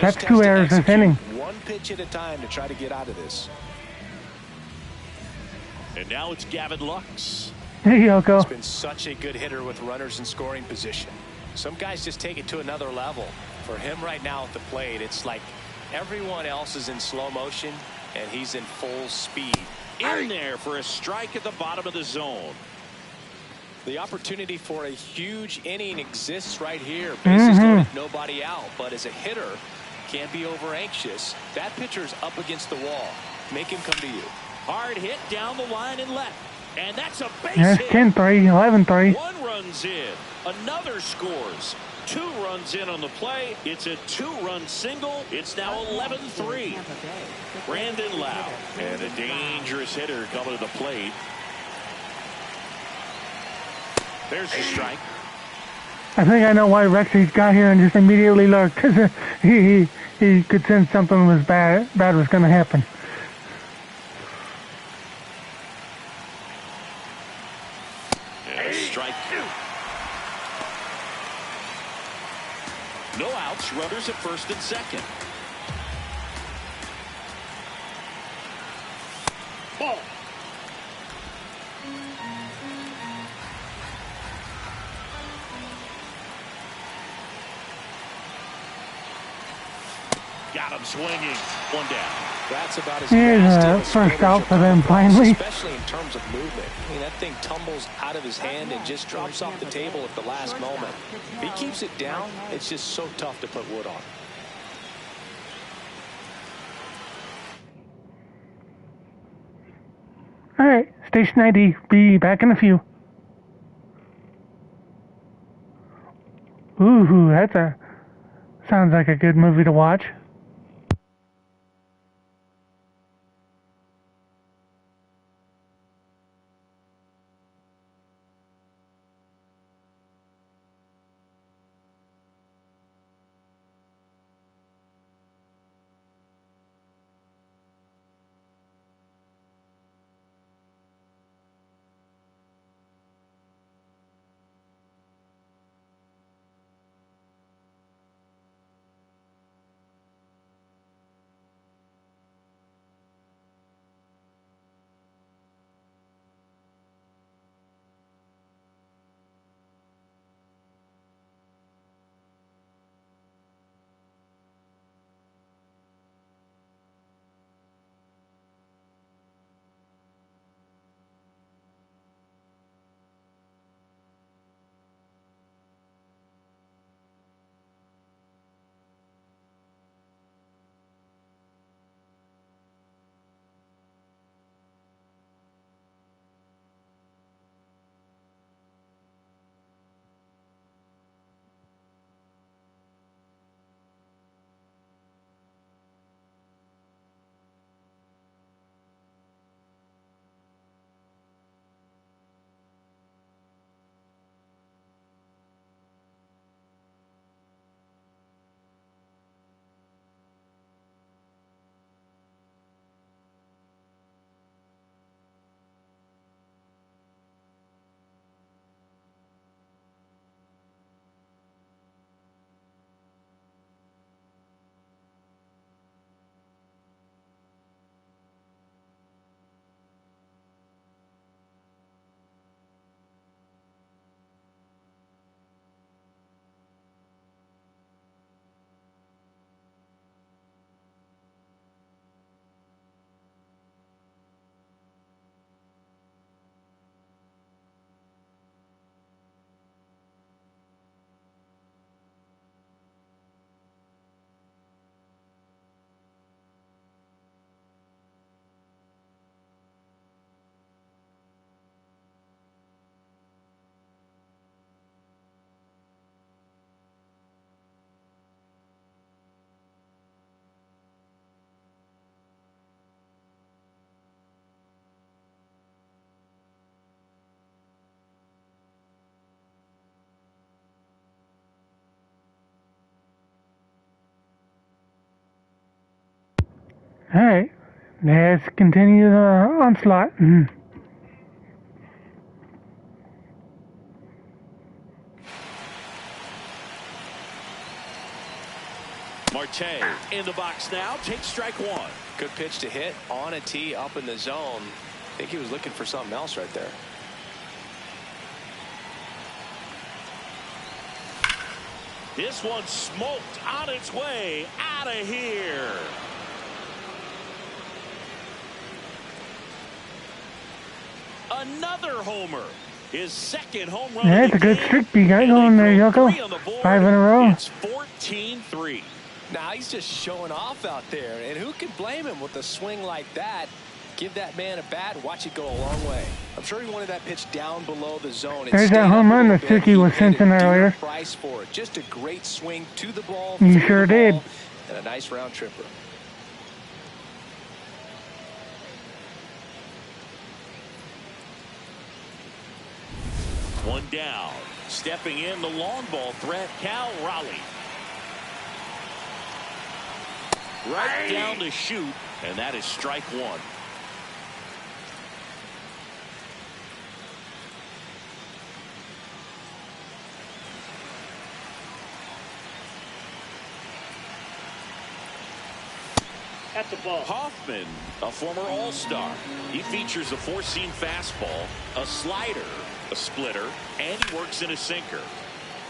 That's 2 errors this inning. One pitch at a time to try to get out of this. And now it's Gavin Lux. There you go. He's been such a good hitter with runners in scoring position. Some guys just take it to another level. For him right now at the plate, it's like everyone else is in slow motion, and he's in full speed. In there for a strike at the bottom of the zone. The opportunity for a huge inning exists right here. Bases loaded, nobody out. But as a hitter, can't be over anxious. That pitcher's up against the wall. Make him come to you. Hard hit down the line and left. And that's a base Yes, hit. 10-3, 11-3. One runs in. Another scores. 2 runs in on the play. It's a 2-run single. It's now 11-3. Brandon Lau. And a dangerous hitter coming to the plate. There's the strike. I think I know why Rexy got here and just immediately looked. Because he could sense something was bad was going to happen. And strike 2. No outs, runners at first and second. Ball. Got him swinging. 1 down. That's about as Here's fast a as first the out for them finally. especially in terms of movement. I mean, that thing tumbles out of his hand and just drops off the table at the last moment. If he keeps it down, it's just so tough to put wood on. All right, Station ID. Be back in a few. Ooh, sounds like a good movie to watch. All right, Let's continue the onslaught. Marte in the box now. Takes strike one. Good pitch to hit on a tee up in the zone. I think he was looking for something else right there. This one smoked on its way out of here. Another homer. His second home run. Yeah, it's a good streak you got going there, Yoko. 5 in a row. It's 14-3. Now he's just showing off out there, and who can blame him with a swing like that? Give that man a bat, watch it go a long way. I'm sure he wanted that pitch down below the zone. There's that home run that Suki was sensing earlier. Price for it. Just a great swing to the ball. You sure did. And a nice round tripper. One down. Stepping in the long ball threat, Cal Raleigh. Right down to shoot, and that is strike one. That's a ball. Hoffman, a former All-Star. He features a four-seam fastball, a slider, a splitter, and he works in a sinker.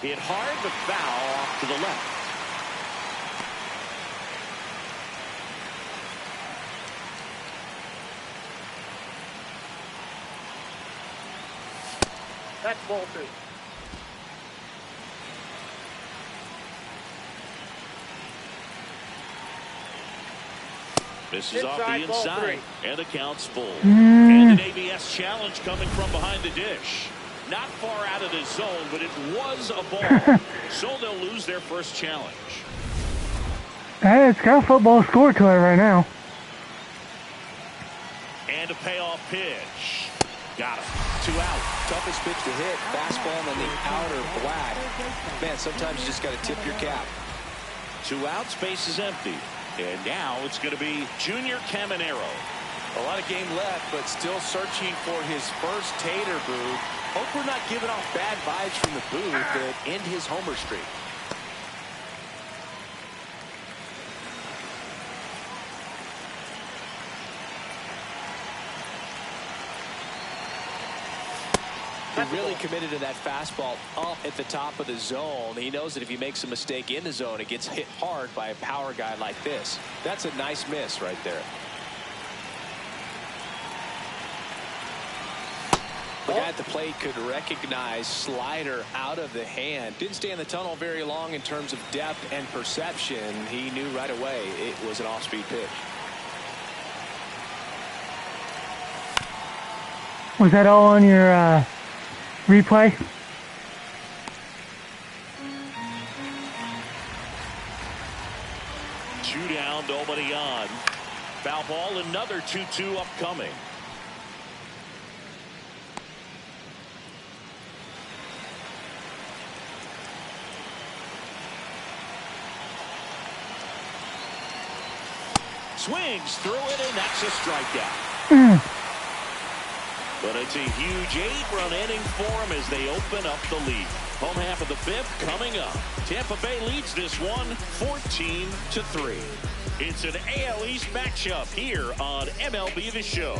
Hit hard but foul off to the left. That's ball two. Misses off the Inside, ball inside, three. and the count's full. And an ABS challenge coming from behind the dish. Not far out of the zone, but it was a ball. So they'll lose their first challenge. Hey, it's got a football score to it right now. And a payoff pitch. Got him. 2 out. Toughest pitch to hit. Fastball on the outer black. Man, sometimes you just got to tip your cap. 2 outs, base is empty. And now it's going to be Junior Caminero. A lot of game left, but still searching for his first tater booth. Hope we're not giving off bad vibes from the booth that end his homer streak. He really committed to that fastball up at the top of the zone. He knows that if he makes a mistake in the zone, it gets hit hard by a power guy like this. That's a nice miss right there. The guy at the plate could recognize slider out of the hand. Didn't stay in the tunnel very long in terms of depth and perception. He knew right away it was an off-speed pitch. Was that all on your replay? Two down, nobody on. Foul ball, another 2-2 upcoming. Swings through it, and that's a strikeout. But it's a huge 8-run inning for them as they open up the lead. Home half of the 5th coming up. Tampa Bay leads this one 14-3. It's an AL East matchup here on MLB The Show.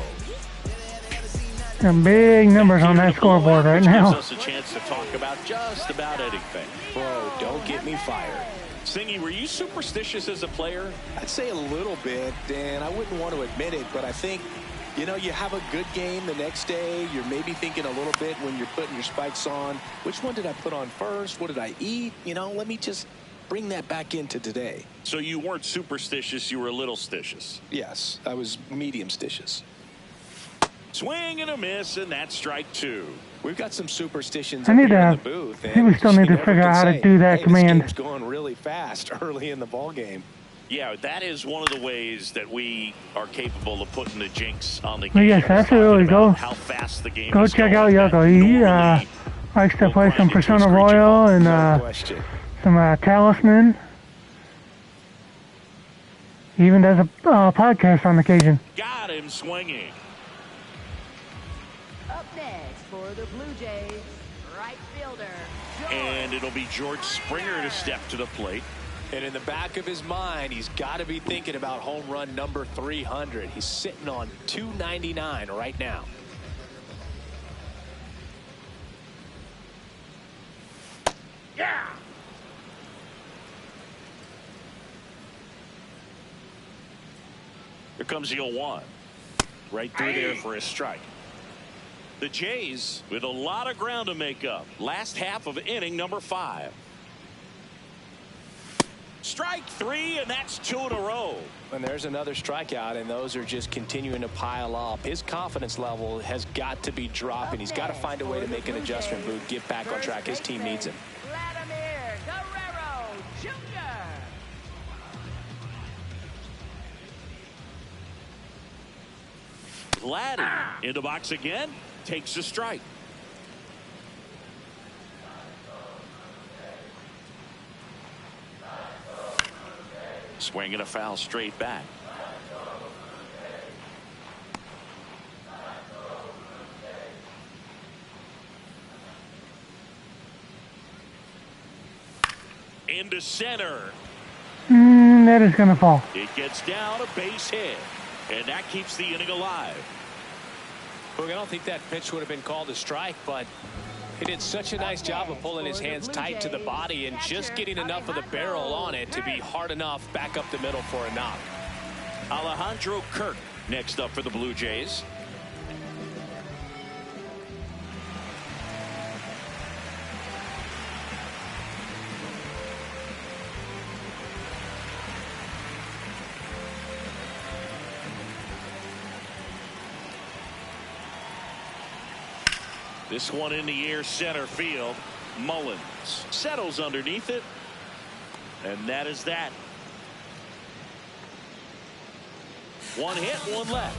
Some big numbers on that scoreboard right now. Gives us a chance to talk about just about anything. Bro, don't get me fired. Singy, were you superstitious as a player? I'd say a little bit, and I wouldn't want to admit it, but I think, you know, you have a good game the next day. You're maybe thinking a little bit when you're putting your spikes on. Which one did I put on first? What did I eat? You know, let me just bring that back into today. So you weren't superstitious, you were a little stitious. Yes, I was medium stitious. Swing and a miss, and that's strike 2. We've got some superstitions I need in to, the booth. I think we still need to figure out how to do that command. This game's going really fast early in the ball game. Yeah, that is one of the ways that we are capable of putting the jinx on the game. Well, yes, absolutely. Go, how fast the game go is check going. out Yoko. He likes to play some Persona Royal and some Talisman. He even does a podcast on occasion. Got him swinging. Up next for the Blue Jays, right fielder. And it'll be George Springer to step to the plate. And in the back of his mind, he's got to be thinking about home run number 300. He's sitting on 299 right now. Yeah. Here comes the 0-1. Right through there for a strike. The Jays with a lot of ground to make up. Last half of inning number 5. Strike 3, and that's 2 in a row. And there's another strikeout, and those are just continuing to pile up. His confidence level has got to be dropping. He's got to find a way to make an adjustment move, get back on track. His team needs him. Vladimir Guerrero Jr. Vladdy in the box again, takes a strike. Swinging a foul straight back. Into center. That is going to fall. It gets down a base hit, and that keeps the inning alive. Look, I don't think that pitch would have been called a strike, but he did such a nice job of pulling his hands tight to the body and just getting enough of the barrel on it to be hard enough back up the middle for a knock. Alejandro Kirk next up for the Blue Jays. This one in the air, center field. Mullins settles underneath it, and that is that. One hit, one left.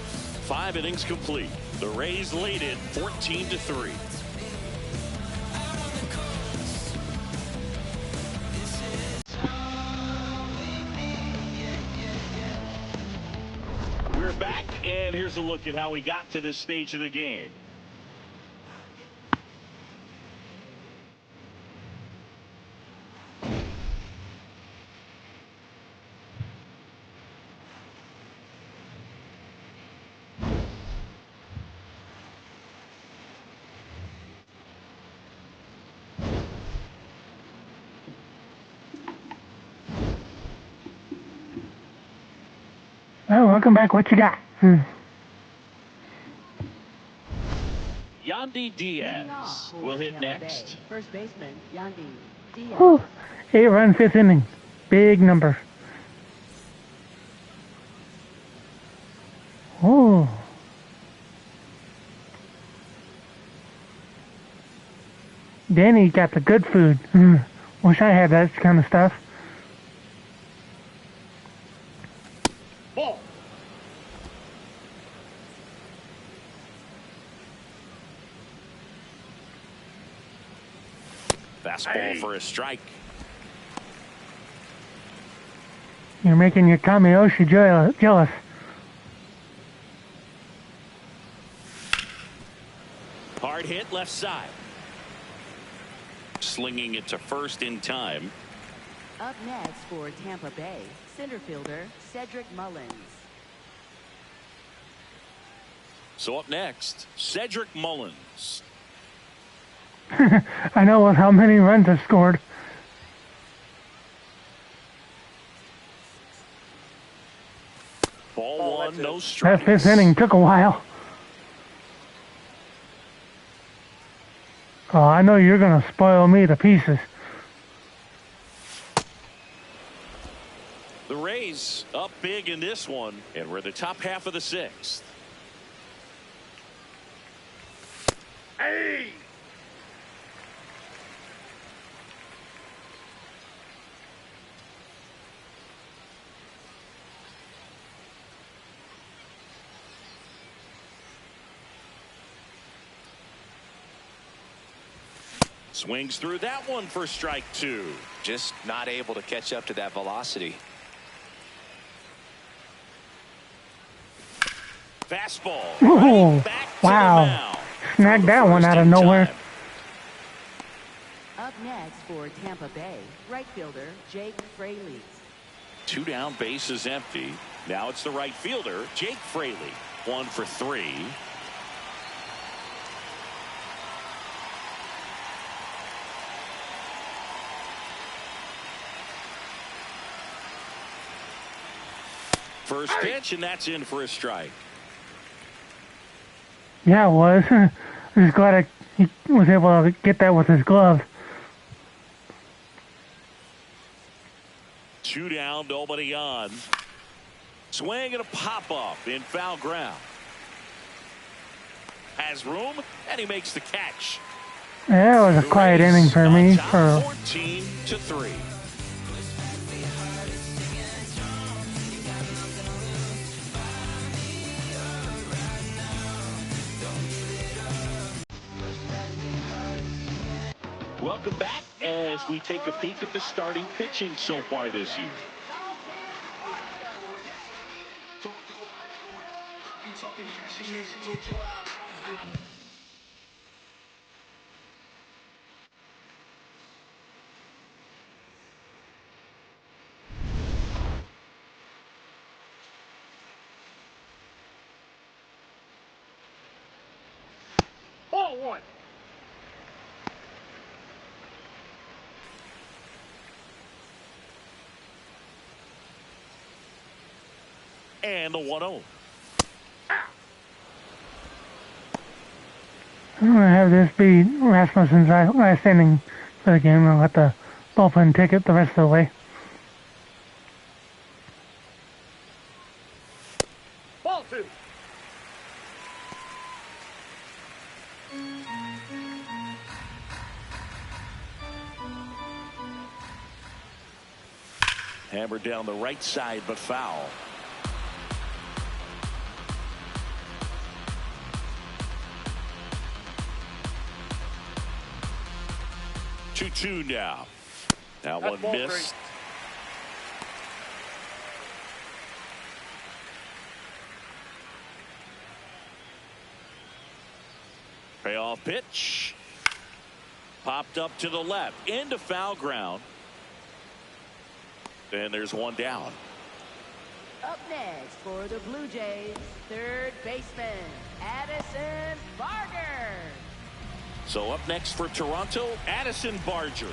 5 innings complete. The Rays lead it 14-3. We're back, and here's a look at how we got to this stage of the game. Oh, welcome back. What you got? Yandy Diaz will hit next. First baseman Yandy Diaz. Whew. 8-run 5th inning. Big number. Oh. Danny got the good food. Wish I had that kind of stuff. Ball. Fastball for a strike. You're making your Kamiyoshi jealous. Hard hit left side. Slinging it to first in time. Up next for Tampa Bay, center fielder Cedric Mullins. So up next, Cedric Mullins. I know how many runs have scored. Ball one, no strikes. That 5th inning took a while. Oh, I know you're going to spoil me to pieces. The Rays up big in this one, and we're the top half of the 6th. Hey. Swings through that one for strike 2. Just not able to catch up to that velocity. Fastball. Ooh, Right back to wow. the mound. Snagged that one out of nowhere. Up next for Tampa Bay, right fielder Jake Fraley. 2 down, bases empty. Now it's the right fielder, Jake Fraley. 1 for 3. First pitch, and that's in for a strike. Yeah, it was. I'm just glad he was able to get that with his glove. 2 down, nobody on. Swing and a pop-up in foul ground. Has room, and he makes the catch. Yeah, it was a quiet inning for me. 14-3. Welcome back as we take a peek at the starting pitching so far this year. Ball 1. And the 1-0. I'm going to have this be Rasmussen's last inning for the game. I'll let the bullpen take it the rest of the way. Ball 2. Hammered down the right side, but foul. Two now. That one missed. Payoff pitch. Popped up to the left into foul ground. And there's one down. Up next for the Blue Jays, third baseman Addison Barger. So up next for Toronto, Addison Barger.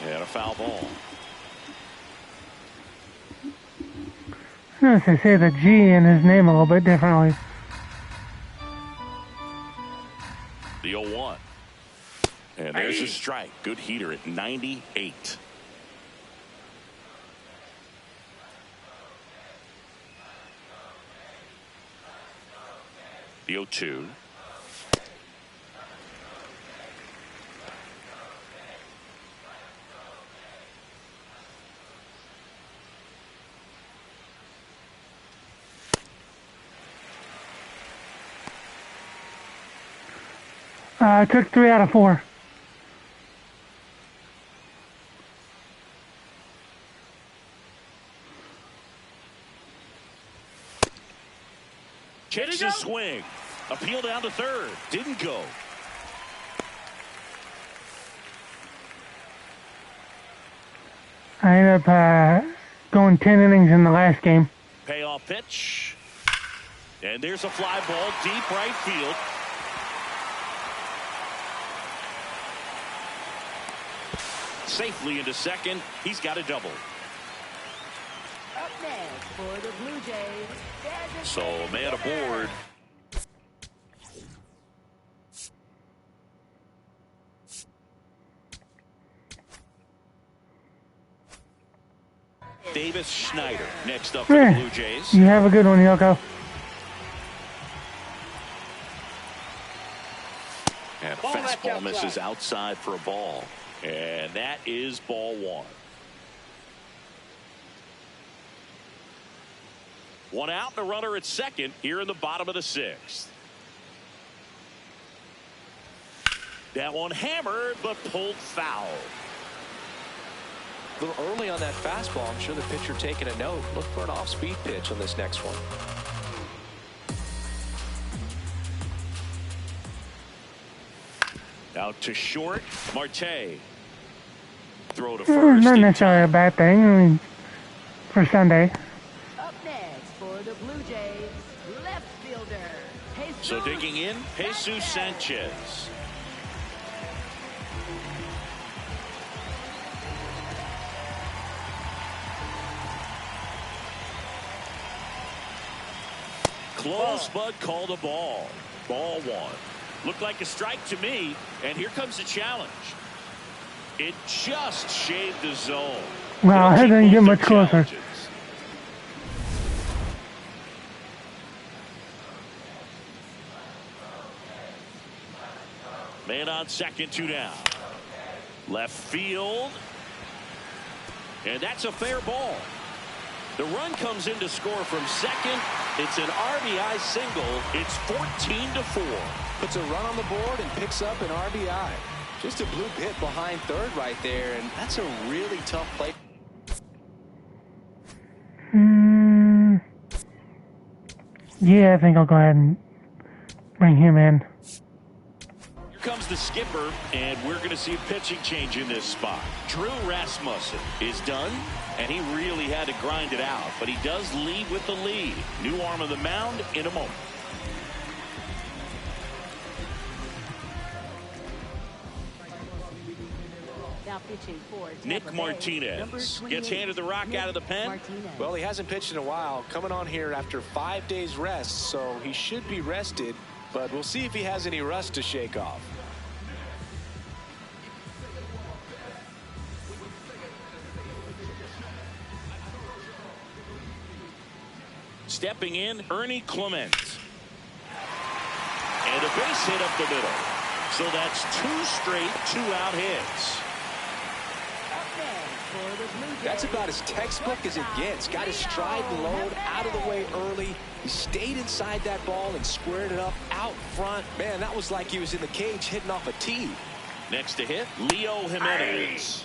And a foul ball. Notice they say the G in his name a little bit differently. The 0-1. And there's a strike. Good heater at 98. The 0-2. I took 3 out of 4. Catches a swing. Appeal down to third. Didn't go. I ended up going 10 innings in the last game. Payoff pitch. And there's a fly ball deep right field. Safely into second. He's got a double. Up next for the Blue Jays. So a man aboard. Davis Schneider next up for the Blue Jays. You have a good one, Yoko. And a fastball misses outside for a ball. And that is ball 1. 1 out and a runner at second here in the bottom of the 6th. That one hammered but pulled foul. A little early on that fastball. I'm sure the pitcher taking a note. Look for an off-speed pitch on this next one. Out to short, Marte. Throw to first. Not necessarily a bad thing. I mean, for Sunday. Up next for the Blue Jays, left fielder. So digging in, Jesus Sanchez. Close, but called a ball. Ball one. Looked like a strike to me, and here comes the challenge. It just shaved the zone. Wow, it didn't get much closer. Man on second, 2 down. Left field. And that's a fair ball. The run comes in to score from second. It's an RBI single. It's 14-4. Puts a run on the board and picks up an RBI. Just a blue hit behind third right there, and that's a really tough play. Yeah, I think I'll go ahead and bring him in. Here comes the skipper, and we're going to see a pitching change in this spot. Drew Rasmussen is done, and he really had to grind it out, but he does lead with the lead. New arm of the mound in a moment. Now pitching for Tampa Nick Bay, Martinez gets handed the rock out of the pen. Martinez. Well, he hasn't pitched in a while, coming on here after 5 days rest, so he should be rested, but we'll see if he has any rust to shake off. Stepping in, Ernie Clement. And a base hit up the middle. So that's 2 straight 2-out hits. That's about as textbook as it gets. Got his stride and load out of the way early. He stayed inside that ball and squared it up out front. Man, that was like he was in the cage hitting off a tee. Next to hit, Leo Jimenez.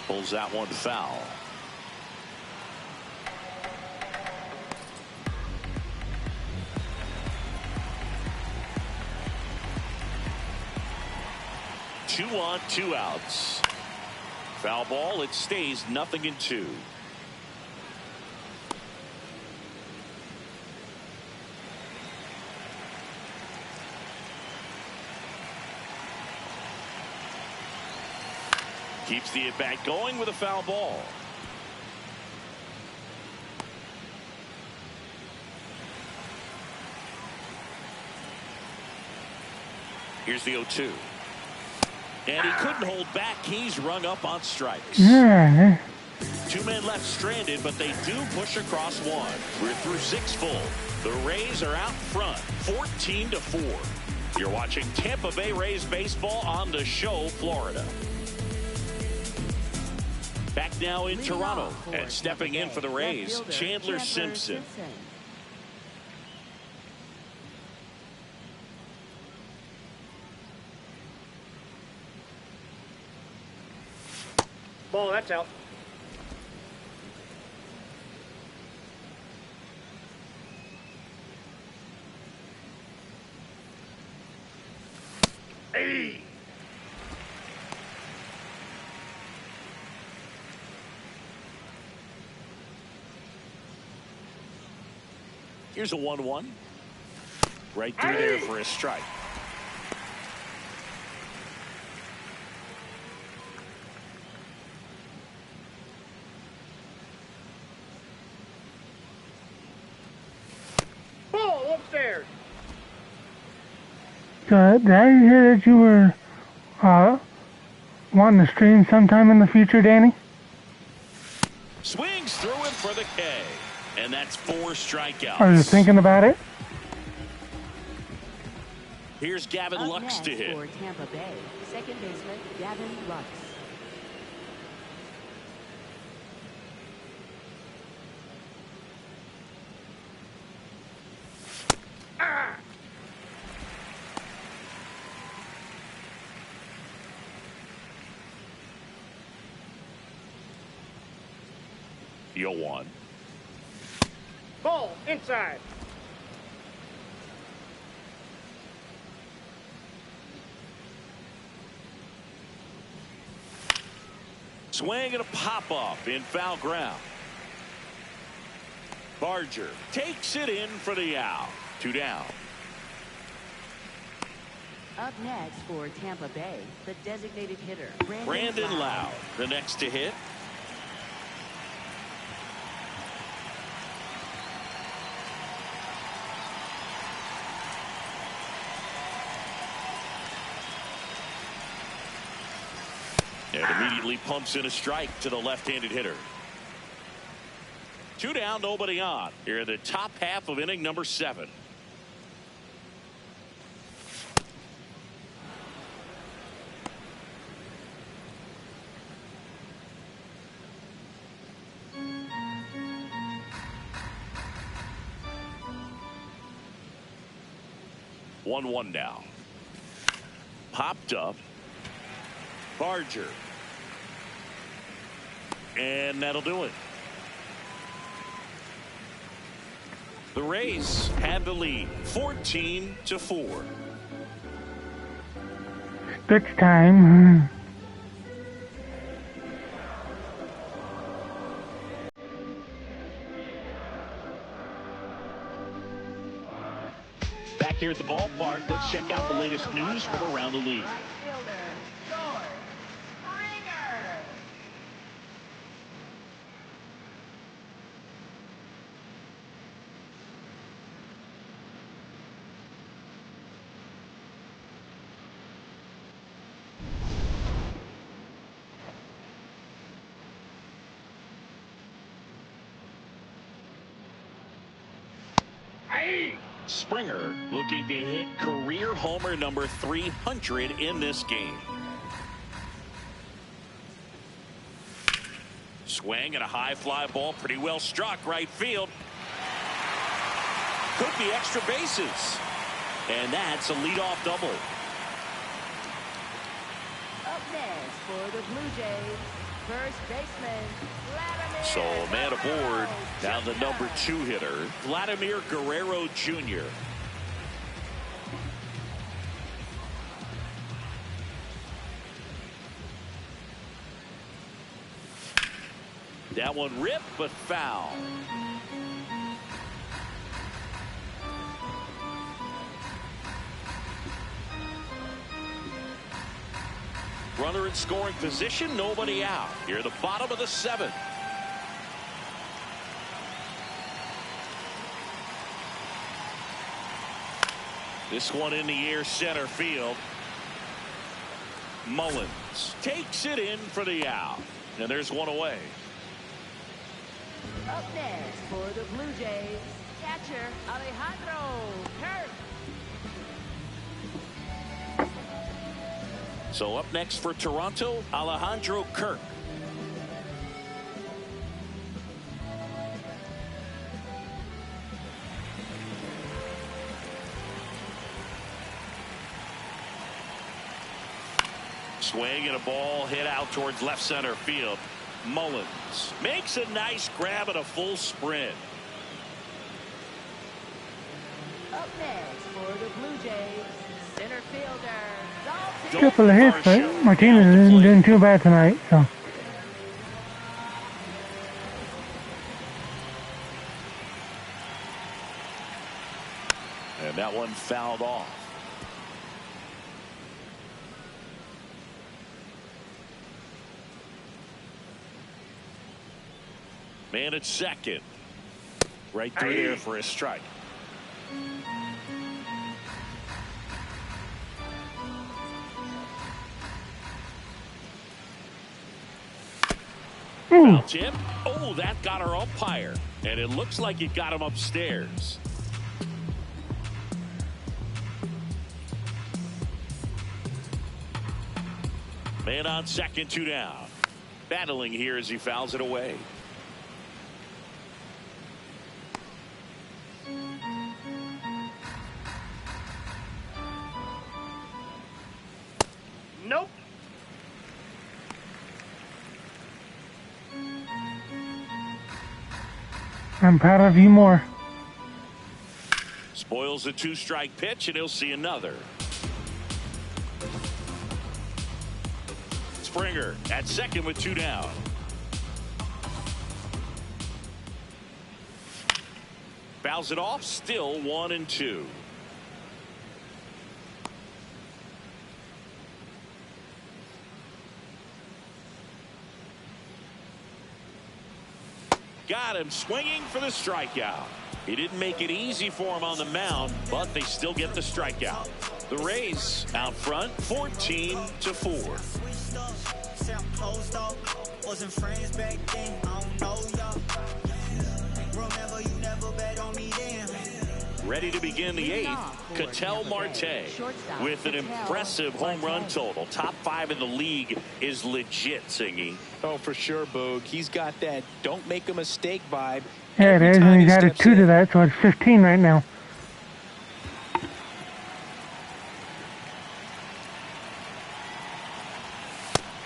Pulls that one foul. Two on, 2 outs. Foul ball. It stays 0-2. Keeps the at-bat going with a foul ball. Here's the 0-2. And he couldn't hold back. He's rung up on strikes. Yeah. 2 men left stranded, but they do push across 1. We're through 6 full. The Rays are out front, 14-4. You're watching Tampa Bay Rays baseball on The Show, Florida. Back now in Toronto, and stepping in for the Rays, Chandler Simpson. Ball, that's out. Hey! Here's a 1-1. Right through there for a strike. Ball upstairs. Did I hear that you were wanting to stream sometime in the future, Danny? Swings through him for the K. And that's 4 strikeouts. Are you thinking about it? Here's Gavin Up Lux next to hit. for Tampa Bay, second baseman Gavin Lux. The 0-1. Ball inside. Swing and a pop-up in foul ground. Barger takes it in for the out. 2 down. Up next for Tampa Bay, the designated hitter, Brandon Loud, the next to hit. And immediately pumps in a strike to the left-handed hitter. 2 down, nobody on. Here in the top half of inning number 7. One now. Popped up. Barger. And that'll do it. The Rays have the lead, 14-4. Stretch time. Back here at the ballpark, let's check out the latest news from around the league. Springer looking to hit Career homer number 300 in this game. Swing and a high fly ball, pretty well struck right field. Could be extra bases. And that's a leadoff double. Up next for the Blue Jays, first baseman, Vladimir. So a man aboard, now the number 2 hitter, Vladimir Guerrero Jr. That one ripped, but foul. Runner in scoring position, nobody out. Here at the bottom of the 7th. This one in the air, center field. Mullins takes it in for the out. And there's one away. Up next for the Blue Jays, catcher Alejandro Kirk. So up next for Toronto, Alejandro Kirk. Swing and a ball hit out towards left center field. Mullins makes a nice grab and a full sprint. Up next for the Blue Jays, center fielder Dalton. Couple of hits, but Martinez isn't doing too bad tonight, so. And that one fouled off. Man at second. Right through there for a strike. Foul tip. Oh, that got our umpire. And it looks like it got him upstairs. Man on second, 2 down. Battling here as he fouls it away. Nope. I'm proud of you more. Spoils a 2-strike pitch, and he'll see another. Springer at second with 2 down. Fouls it off, still 1-2. Got him swinging for the strikeout. He didn't make it easy for him on the mound, but they still get the strikeout. The Rays out front 14-4. Ready to begin the 8th, Ketel Marte with an impressive home run total. Top 5 in the league is legit, Singy. Oh, for sure, Boog. He's got that don't make a mistake vibe. Yeah, it is, and he's added 2 to that, so it's 15 right now.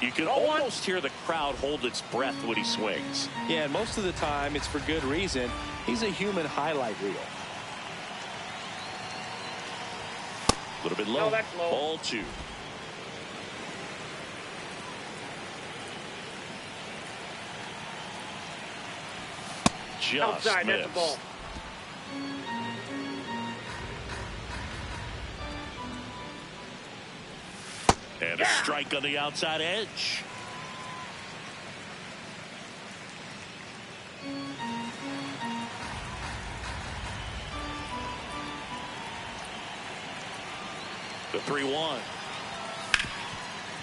You can almost hear the crowd hold its breath when he swings. Yeah, and most of the time it's for good reason. He's a human highlight reel. A little bit low. No, that's low. Ball 2. Just outside, missed. that's the ball. And a strike on the outside edge. The 3-1.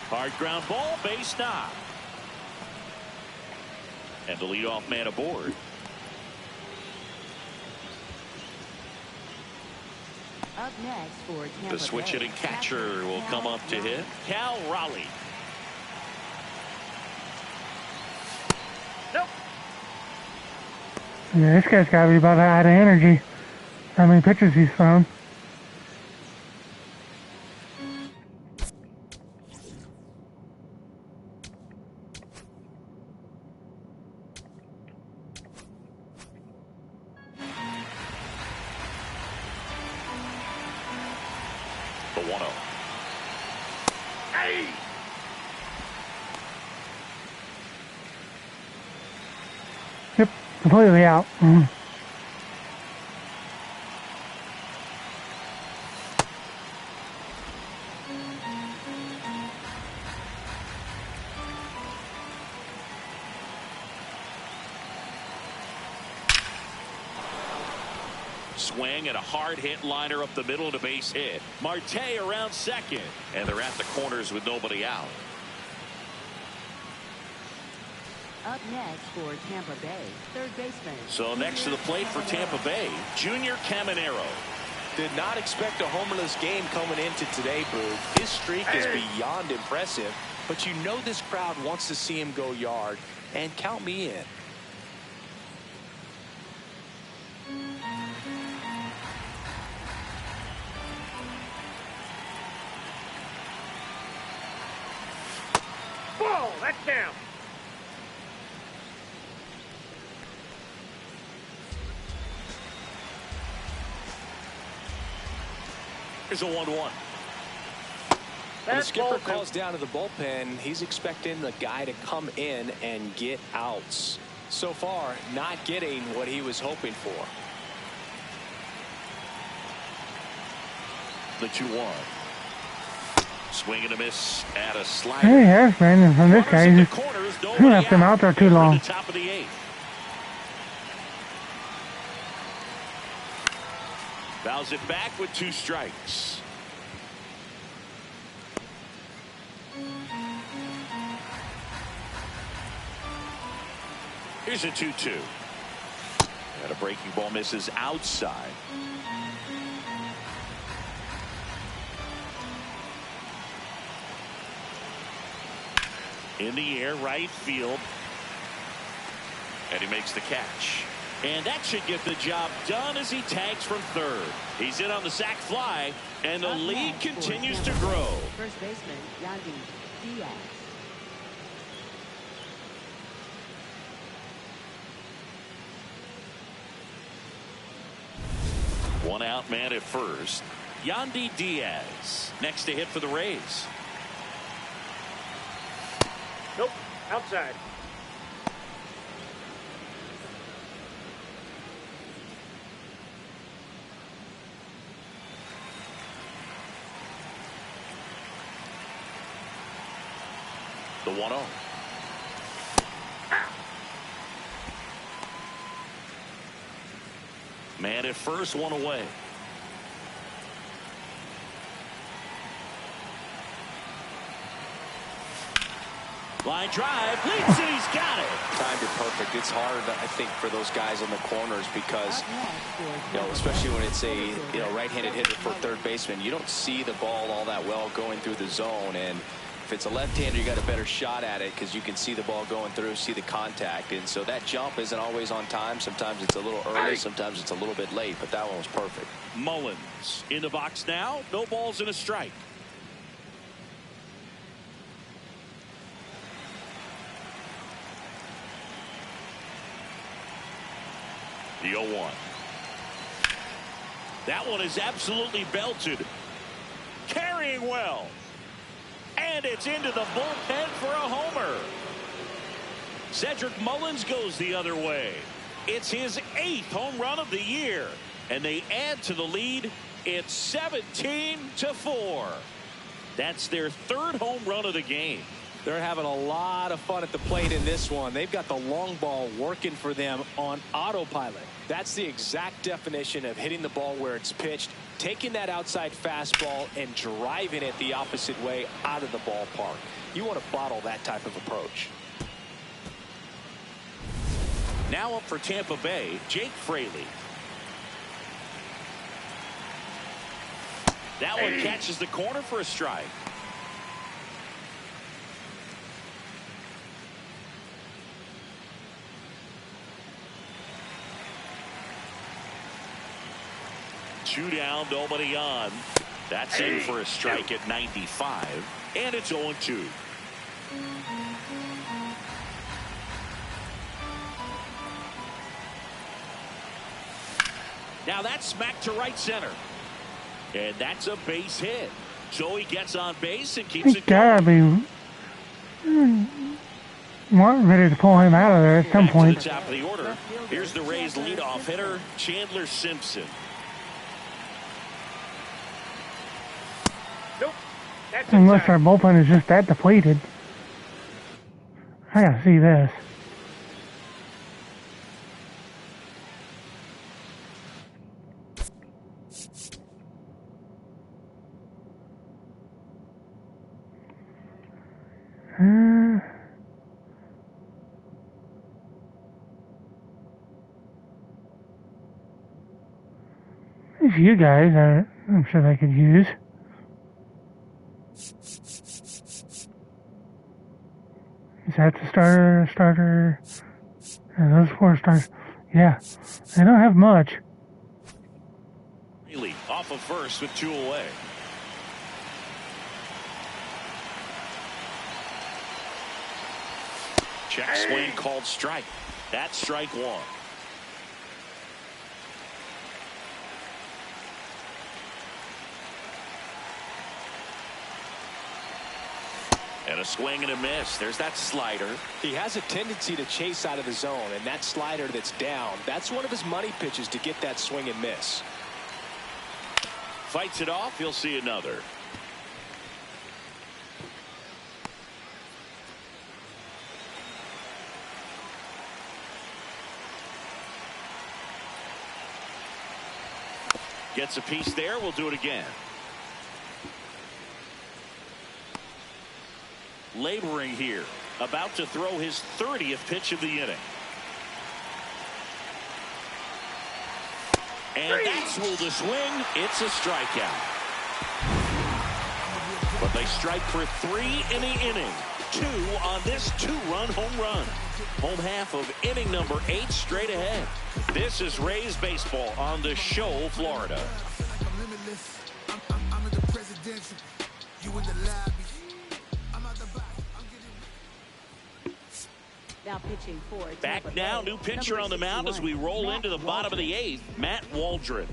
Hard ground ball, base knock. And the leadoff man aboard. Up next for Tampa The switch Bay, hitting catcher will come up to hit. Cal Raleigh. Nope. Yeah, this guy's got to be about out of energy. How many pitches he's thrown. The 1-0. Hey! Yep, completely out. Swing and a hard hit liner up the middle to base hit. Marte around second, and they're at the corners with nobody out. Up next for Tampa Bay, third baseman. So next to the plate for Tampa Bay, Junior Caminero. Did not expect a homerless game coming into today, Boog. His streak is beyond impressive, but you know this crowd wants to see him go yard, and count me in. Ball, that's down. Here's a 1-1. When the That's skipper ball calls down to the bullpen, he's expecting the guy to come in and get outs. So far, not getting what he was hoping for. The 2-1. Swing and a miss at a slider. Hey, there's Brandon from this guy. He just left him out there too long. The top of the 8th. Fouls it back with 2 strikes. Here's a 2-2. And a breaking ball misses outside. In the air, right field. And he makes the catch. And that should get the job done as he tags from third. He's in on the sac fly, and the lead continues to grow. First baseman, Yandy Diaz. One out, man at first. Yandy Diaz next to hit for the Rays. Nope. Outside. The 1-0. Man at first, one away. Line drive, leaps and he's got it. Timed it perfect. It's hard, I think, for those guys on the corners because, especially when it's a right-handed hitter for third baseman, you don't see the ball all that well going through the zone. And if it's a left-hander, you got a better shot at it because you can see the ball going through, see the contact. And so that jump isn't always on time. Sometimes it's a little early, sometimes it's a little bit late, but that one was perfect. Mullins in the box now. No balls and a strike. The 0-1. That one is absolutely belted. Carrying well. And it's into the bullpen for a homer. Cedric Mullins goes the other way. It's his 8th home run of the year. And they add to the lead. It's 17-4. That's their 3rd home run of the game. They're having a lot of fun at the plate in this one. They've got the long ball working for them on autopilot. That's the exact definition of hitting the ball where it's pitched, taking that outside fastball and driving it the opposite way out of the ballpark. You want to bottle that type of approach. Now up for Tampa Bay, Jake Fraley. That one catches the corner for a strike. Two down, nobody on. That's in for a strike at 95. And it's 0-2. Now that's smacked to right center. And that's a base hit. So he gets on base and keeps it going. Martin ready to pull him out of there at some point. To the top of the order. Here's the Rays leadoff hitter, Chandler Simpson. Nope. That's Unless inside. our bullpen is just that depleted. I gotta see this. There's you guys I'm sure they could use. Is that the starter? Those 4 stars. Yeah, they don't have much. Really off of first with 2 away. Check swing called strike. That's strike 1. And a swing and a miss. There's that slider. He has a tendency to chase out of the zone, and that slider that's down, that's one of his money pitches to get that swing and miss. Fights it off. He'll see another. Gets a piece there. We'll do it again. Laboring here. About to throw his 30th pitch of the inning. And that's ruled a swing. It's a strikeout. But they strike for 3 in the inning. 2 on this 2-run home run. Home half of inning number 8 straight ahead. This is Rays baseball on the Show, Florida. Now pitching for Back now, new pitcher on the mound as we roll into the bottom of the 8th, Matt Waldron.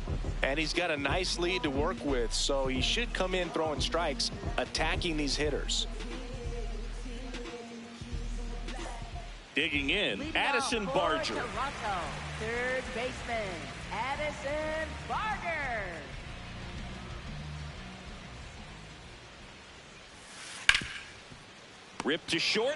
And he's got a nice lead to work with, so he should come in throwing strikes, attacking these hitters. Digging in, Addison Barger. Toronto, third baseman, Addison Barger. Ripped to short.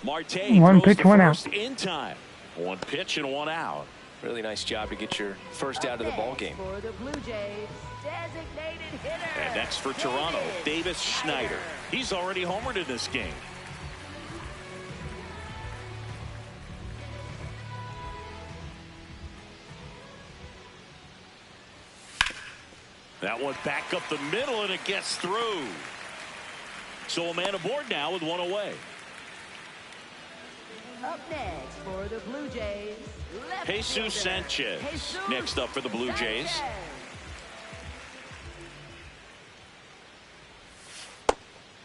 Marte One throws pitch, the one first out. in time. One pitch and one out. Really nice job to get your first out of the ball game. For the Blue Jays, designated hitter. And next for Toronto, Davis Schneider. He's already homered in this game. That one back up the middle, and it gets through. So a man aboard now with one away. Up next for the Blue Jays, left Jesus fielder, Sanchez Jesus next up for the Blue Jays. Sanchez.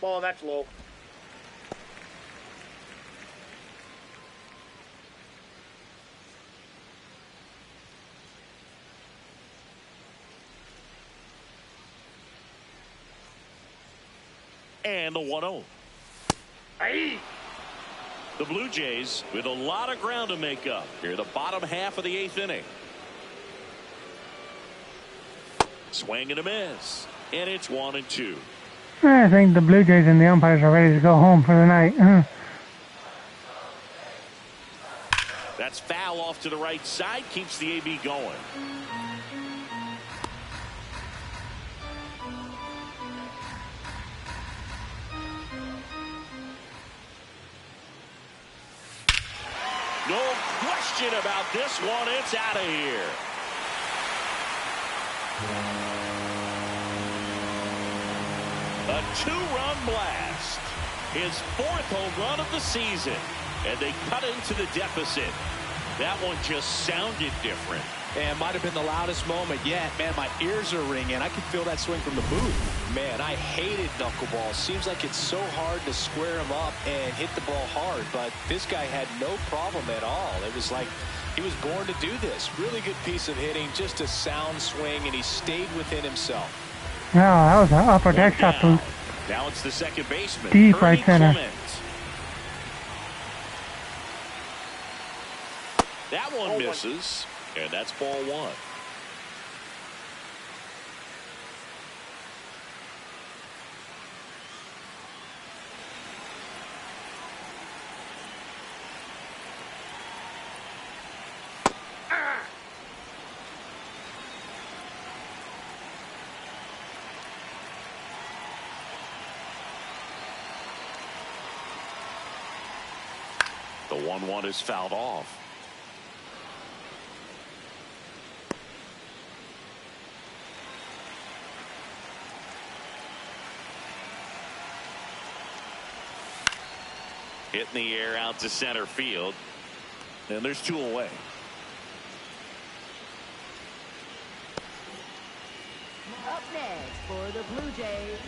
Ball, that's low. And the 1-0. Aye. The Blue Jays with a lot of ground to make up here, the bottom half of the 8th inning. Swing and a miss, and it's 1-2. I think the Blue Jays and the umpires are ready to go home for the night. That's foul off to the right side, keeps the AB going. No question about this one. It's out of here. A 2-run blast. His 4th home run of the season. And they cut into the deficit. That one just sounded different. And might have been the loudest moment yet. Man, my ears are ringing. I could feel that swing from the booth. Man, I hated knuckleball. Seems like it's so hard to square him up and hit the ball hard. But this guy had no problem at all. It was like he was born to do this. Really good piece of hitting. Just a sound swing, and he stayed within himself. Oh, that was an upper deck shot, Booth. Now it's the second baseman. Deep Ernie right center. Clement. That one misses, and that's ball 1. The 1-1 is fouled off. Hit in the air out to center field. And there's 2 away. Up next for the Blue Jays,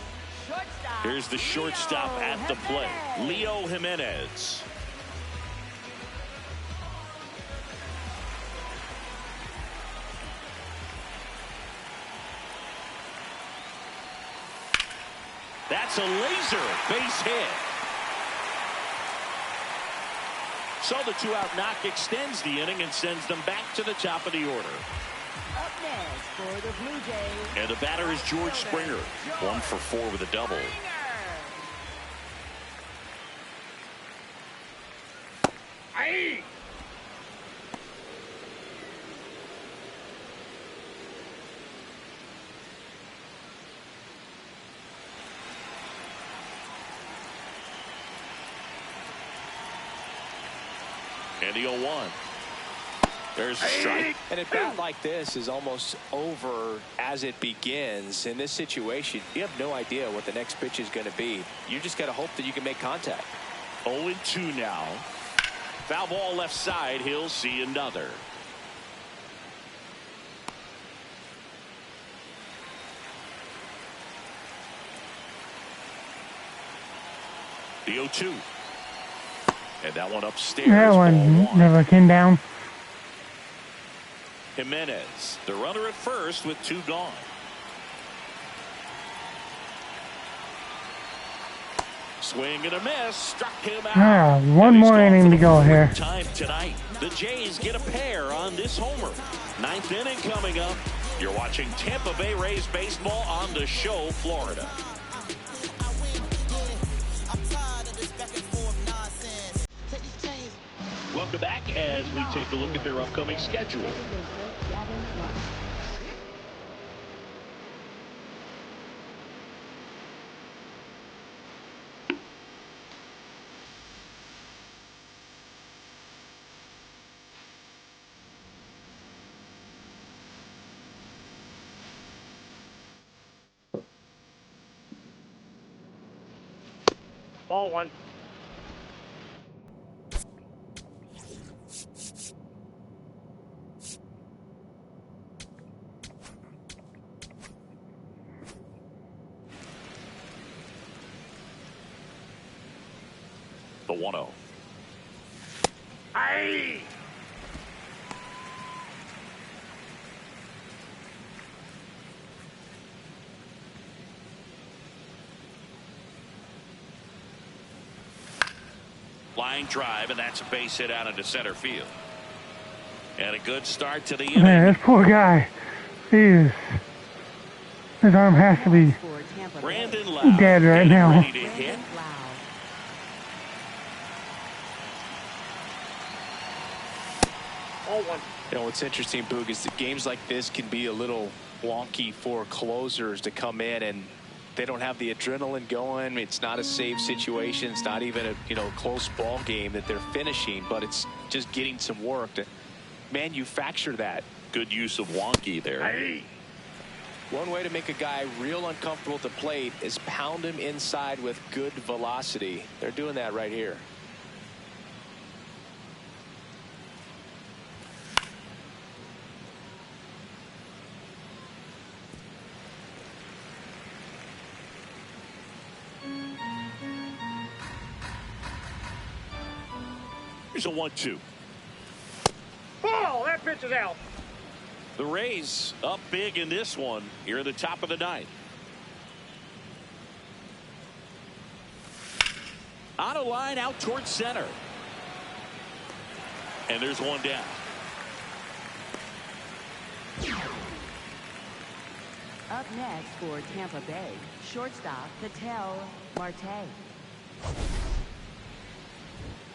shortstop. Here's the shortstop Leo at the plate, Jimenez. Leo Jimenez. That's a laser base hit. So the 2-out knock extends the inning and sends them back to the top of the order. Up next for the Blue Jays. And the batter is George Springer. 1 for 4 with a double. Aye. And the 0-1. There's a strike. And a bat like this is almost over as it begins. In this situation, you have no idea what the next pitch is going to be. You just got to hope that you can make contact. 0-2 now. Foul ball left side. He'll see another. The 0-2. And that one upstairs. That ball one 1. never came down. Jimenez, the runner at first with 2 gone. Swing and a miss, struck him out. One more inning to go here. Time tonight. The Jays get a pair on this homer. 9th inning coming up. You're watching Tampa Bay Rays baseball on the show, Florida. Welcome back as we take a look at their upcoming schedule. Ball 1. The 1-0. Aye. Line drive, and that's a base hit out into center field. And a good start to the inning. Man, this poor guy. His arm has to be Brandon Lowe dead right now. ready to hit. Ball 1. You know, what's interesting, Boog, is that games like this can be a little wonky for closers to come in, and they don't have the adrenaline going. It's not a safe situation. It's not even a close ball game that they're finishing, but it's just getting some work to manufacture that. Good use of wonky there. Aye. One way to make a guy real uncomfortable at the plate is pound him inside with good velocity. They're doing that right here. Here's a 1-2. Oh, that pitch is out. The Rays up big in this one here at the top of the 9th. On a line out towards center. And there's one down. Up next for Tampa Bay, shortstop Ketel Marte.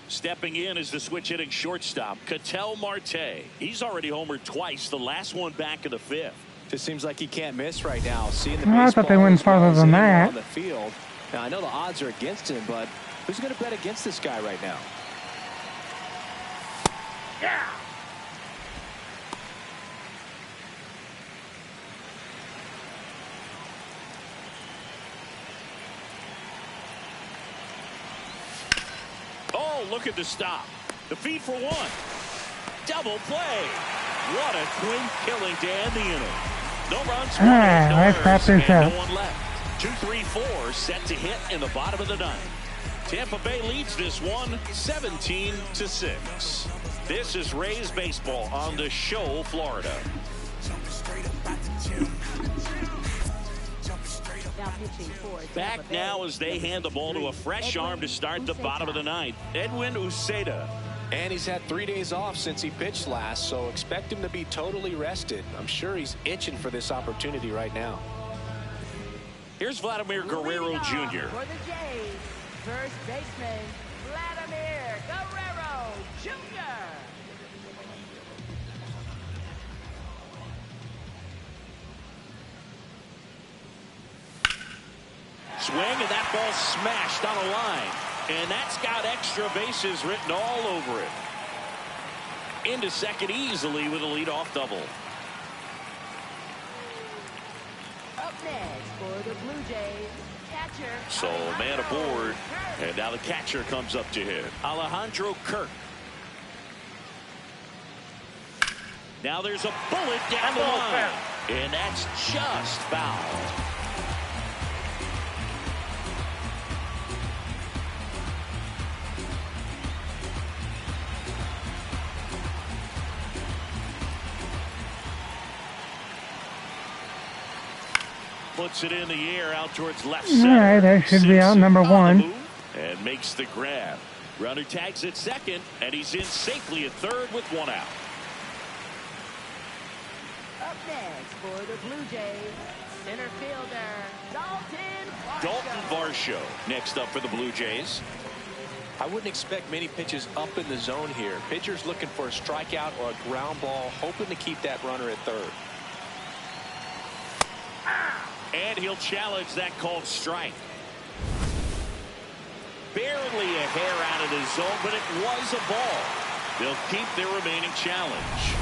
Stepping in is the switch hitting shortstop, Ketel Marte. He's already homered twice, the last one back in the 5th. Just seems like he can't miss right now. Seeing the I thought they went farther than that. On the field. Now, I know the odds are against him, but who's going to bet against this guy right now? Yeah. Oh, look at the stop. The feed for 1. Double play. What a quick killing to end the inning. No runs, let's wrap this up. No one left. 2-3-4 set to hit in the bottom of the 9th. Tampa Bay leads this one 17-6. This is Rays baseball on the show, Florida. Back now as they hand the ball to a fresh arm to start the bottom of the 9th. Edwin Uceda. And he's had 3 days off since he pitched last, so expect him to be totally rested. I'm sure he's itching for this opportunity right now. Here's Vladimir Guerrero Jr. For the Jays, first baseman Vladimir Guerrero Jr. Swing, and that ball smashed on a line. And that's got extra bases written all over it. Into second easily with a leadoff double. Up next for the Blue Jays, catcher. So man aboard. And now the catcher comes up to hit. Alejandro Kirk. Now there's a bullet down the line. And that's just foul. puts it in the air out towards left All center. right, that should be out number one. And makes the grab. Runner tags at second, and he's in safely at third with one out. Up next for the Blue Jays, center fielder, Dalton Varsho next up for the Blue Jays. I wouldn't expect many pitches up in the zone here. Pitcher's looking for a strikeout or a ground ball, hoping to keep that runner at third. And he'll challenge that called strike. Barely a hair out of the zone, but it was a ball. They'll keep their remaining challenge.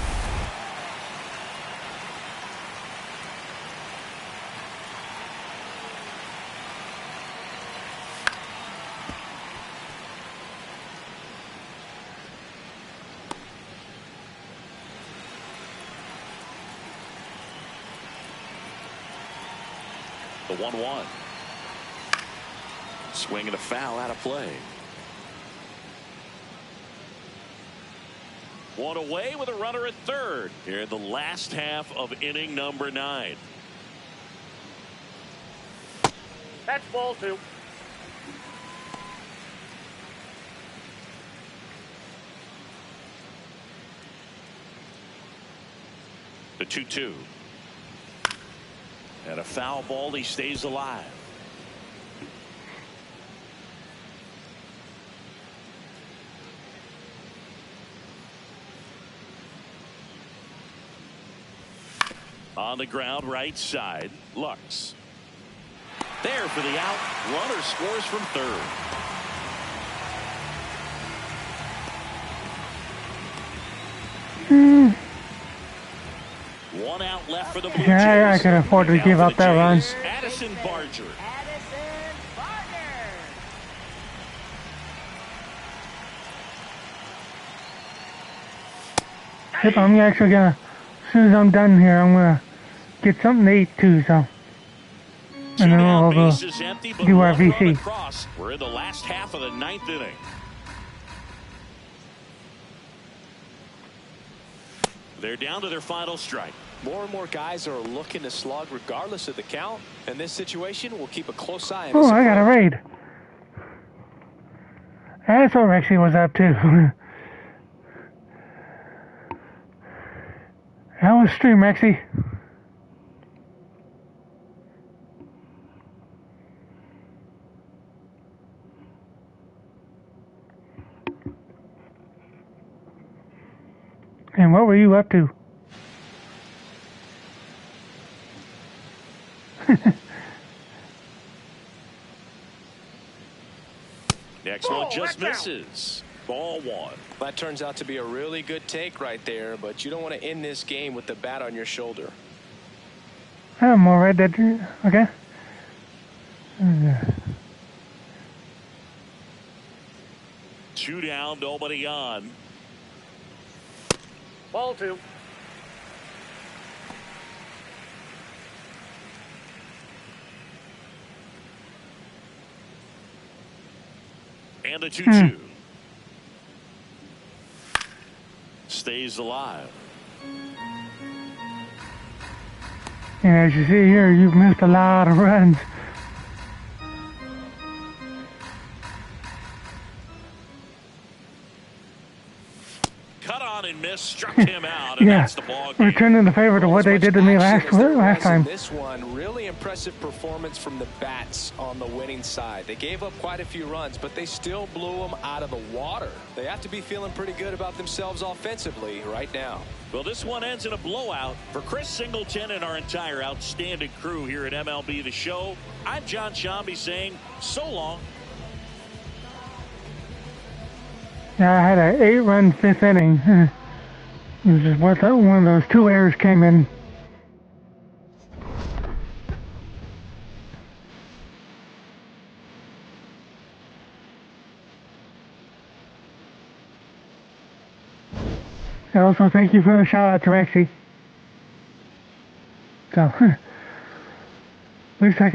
The 1-1. Swing and a foul out of play. One away with a runner at third here in the last half of inning number 9. That's ball 2. The 2-2. And a foul ball. He stays alive. On the ground, right side, Lux. There for the out. Runner scores from third. One out left for the Blue Jays. Yeah, I can afford to give up that run. Addison Barger. Yep, I'm actually gonna, as soon as I'm done here, I'm gonna get something to eat too, so. And then we'll go do our VC. We're in the last half of the 9th inning. They're down to their final strike. More and more guys are looking to slug regardless of the count. In this situation, we'll keep a close eye on Oh, I got a raid. That's what Rexy was up to. How was stream, Rexy? And what were you up to? Next one just misses. Ball 1. That turns out to be a really good take right there, but you don't want to end this game with the bat on your shoulder. I have more Red Dead. Okay. Two down, nobody on. Ball 2. And the 2-2. Stays alive. And as you see here, you've missed a lot of runs. Cut on and miss, struck him out, and Yeah, that's the ball game. returning the favor to what they did to me last time. This one, really impressive performance from the bats on the winning side. They gave up quite a few runs, but they still blew them out of the water. They have to be feeling pretty good about themselves offensively right now. Well, this one ends in a blowout. For Chris Singleton and our entire outstanding crew here at MLB The Show, I'm John Shambi saying so long. Yeah, I had an 8-run 5th inning. It was just what one of those 2 errors came in. And also, thank you for the shout out to Rexy. So, looks like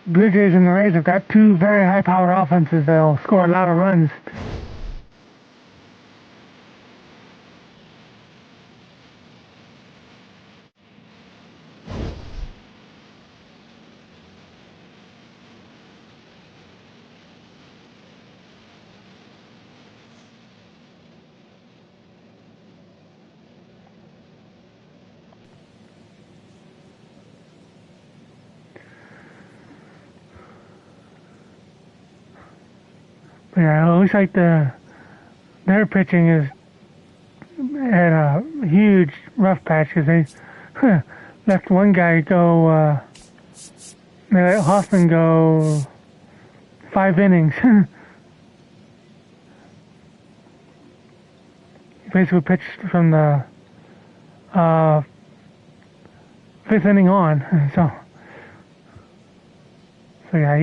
Blue Jays and the Rays have got 2 very high-powered offenses that'll score a lot of runs. But yeah, it looks like their pitching is at a huge rough patch because they left one guy go. They let Hoffman go 5 innings. He basically pitched from the 5th inning on. So yeah,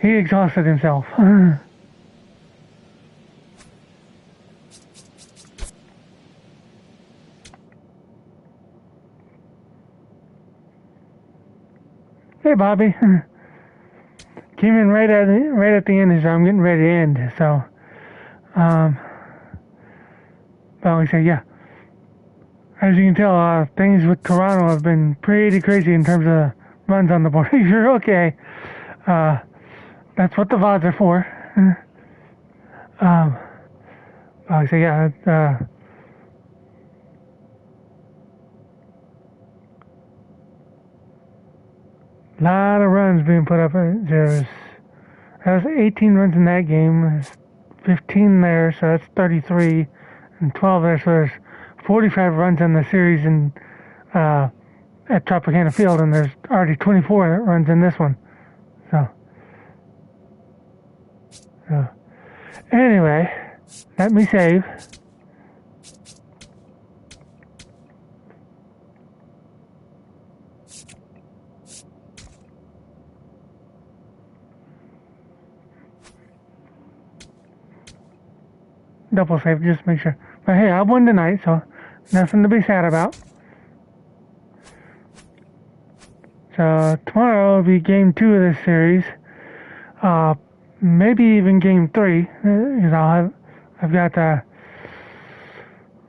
he exhausted himself. Hey, Bobby. Came in right at the end as I'm getting ready to end. So, but like I say, yeah. As you can tell, things with Toronto have been pretty crazy in terms of runs on the board. You're okay. That's what the VODs are for. Like I say, yeah. Lot of runs being put up. That was 18 runs in that game. There's 15 there, so that's 33, and 12 there, so there's 45 runs in the series at Tropicana Field, and there's already 24 runs in this one. So anyway, let me save. Double save, just make sure. But hey, I won tonight, so nothing to be sad about. So tomorrow will be game 2 of this series. Maybe even game 3, because I've got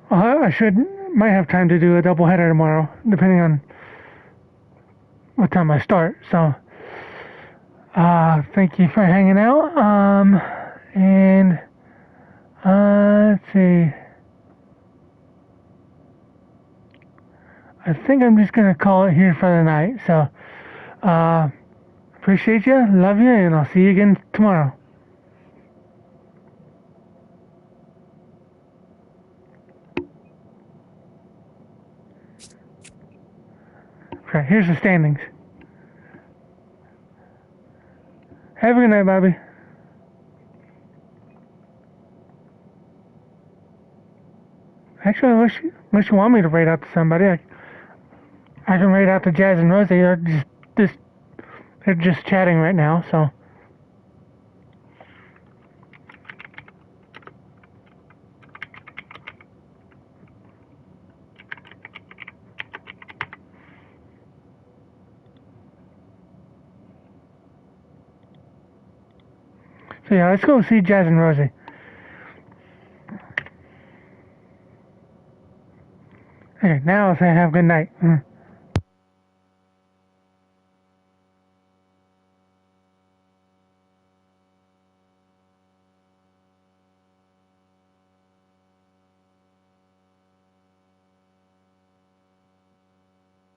might have time to do a doubleheader tomorrow, depending on what time I start. So, thank you for hanging out. And let's see. I think I'm just gonna call it here for the night. So, appreciate you, love you, and I'll see you again tomorrow. Okay, here's the standings. Have a good night, Bobby. Actually, unless you want me to rate out to somebody, I can rate out to Jazz and Rosie. They're just chatting right now, so. So yeah, let's go see Jazz and Rosie. Okay, now I'll say have a good night.